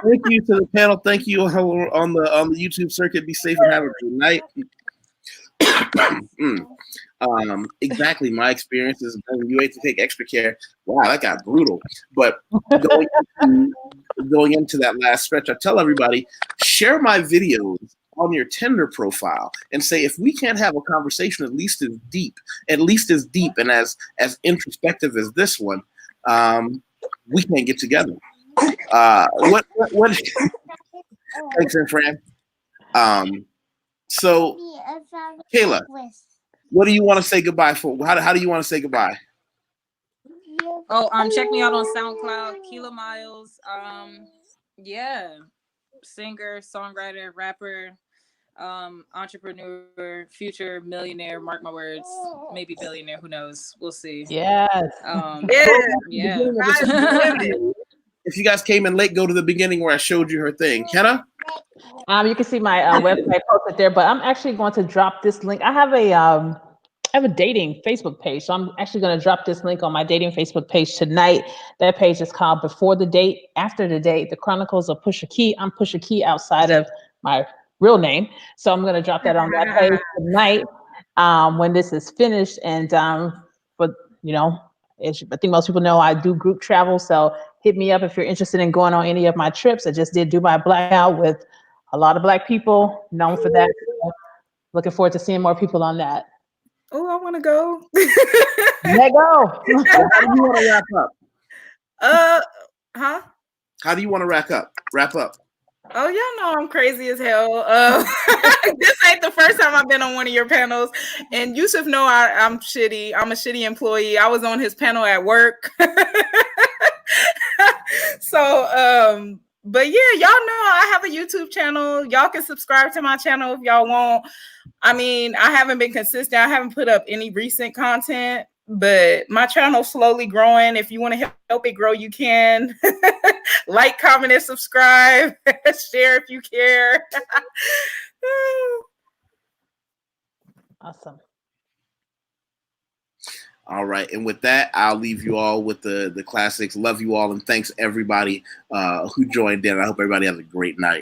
Thank you to the panel. Thank you on the YouTube circuit. Be safe and have a good night. Exactly, my experience is when you hate to take extra care. Wow, that got brutal. But going into that last stretch, I tell everybody, share my videos on your Tinder profile and say, if we can't have a conversation at least as deep and as introspective as this one, we can't get together. What thanks, Fran. So Kayla, what do you want to say goodbye for? How do you want to say goodbye? Oh, check me out on SoundCloud, Keela Miles. Yeah, singer, songwriter, rapper, entrepreneur, future millionaire. Mark my words, maybe billionaire. Who knows? We'll see. Yes. Yeah. If you guys came in late, go to the beginning where I showed you her thing. Kenna? You can see my website posted there, but I'm actually going to drop this link. I have a dating Facebook page, so I'm actually going to drop this link on my dating Facebook page tonight. That page is called Before the Date, After the Date, The Chronicles of Pusha Key. I'm Pusha Key outside of my real name, so I'm going to drop that on that page tonight when this is finished. And but you know, I think most people know I do group travel, so hit me up if you're interested in going on any of my trips. I just did Dubai Blackout with a lot of Black people, known for that. So looking forward to seeing more people on that. Oh, I want to go. Let go. How do you want to wrap up? Huh? How do you want to wrap up? Oh, y'all know I'm crazy as hell. This ain't the first time I've been on one of your panels, and Yusef know I'm shitty. I'm a shitty employee. I was on his panel at work. So, but yeah, y'all know I have a YouTube channel. Y'all can subscribe to my channel if y'all want. I mean, I haven't been consistent. I haven't put up any recent content, but my channel's slowly growing. If you want to help it grow, you can. Like, comment, and subscribe. Share if you care. Awesome. All right. And with that, I'll leave you all with the classics. Love you all. And thanks everybody who joined in. I hope everybody has a great night.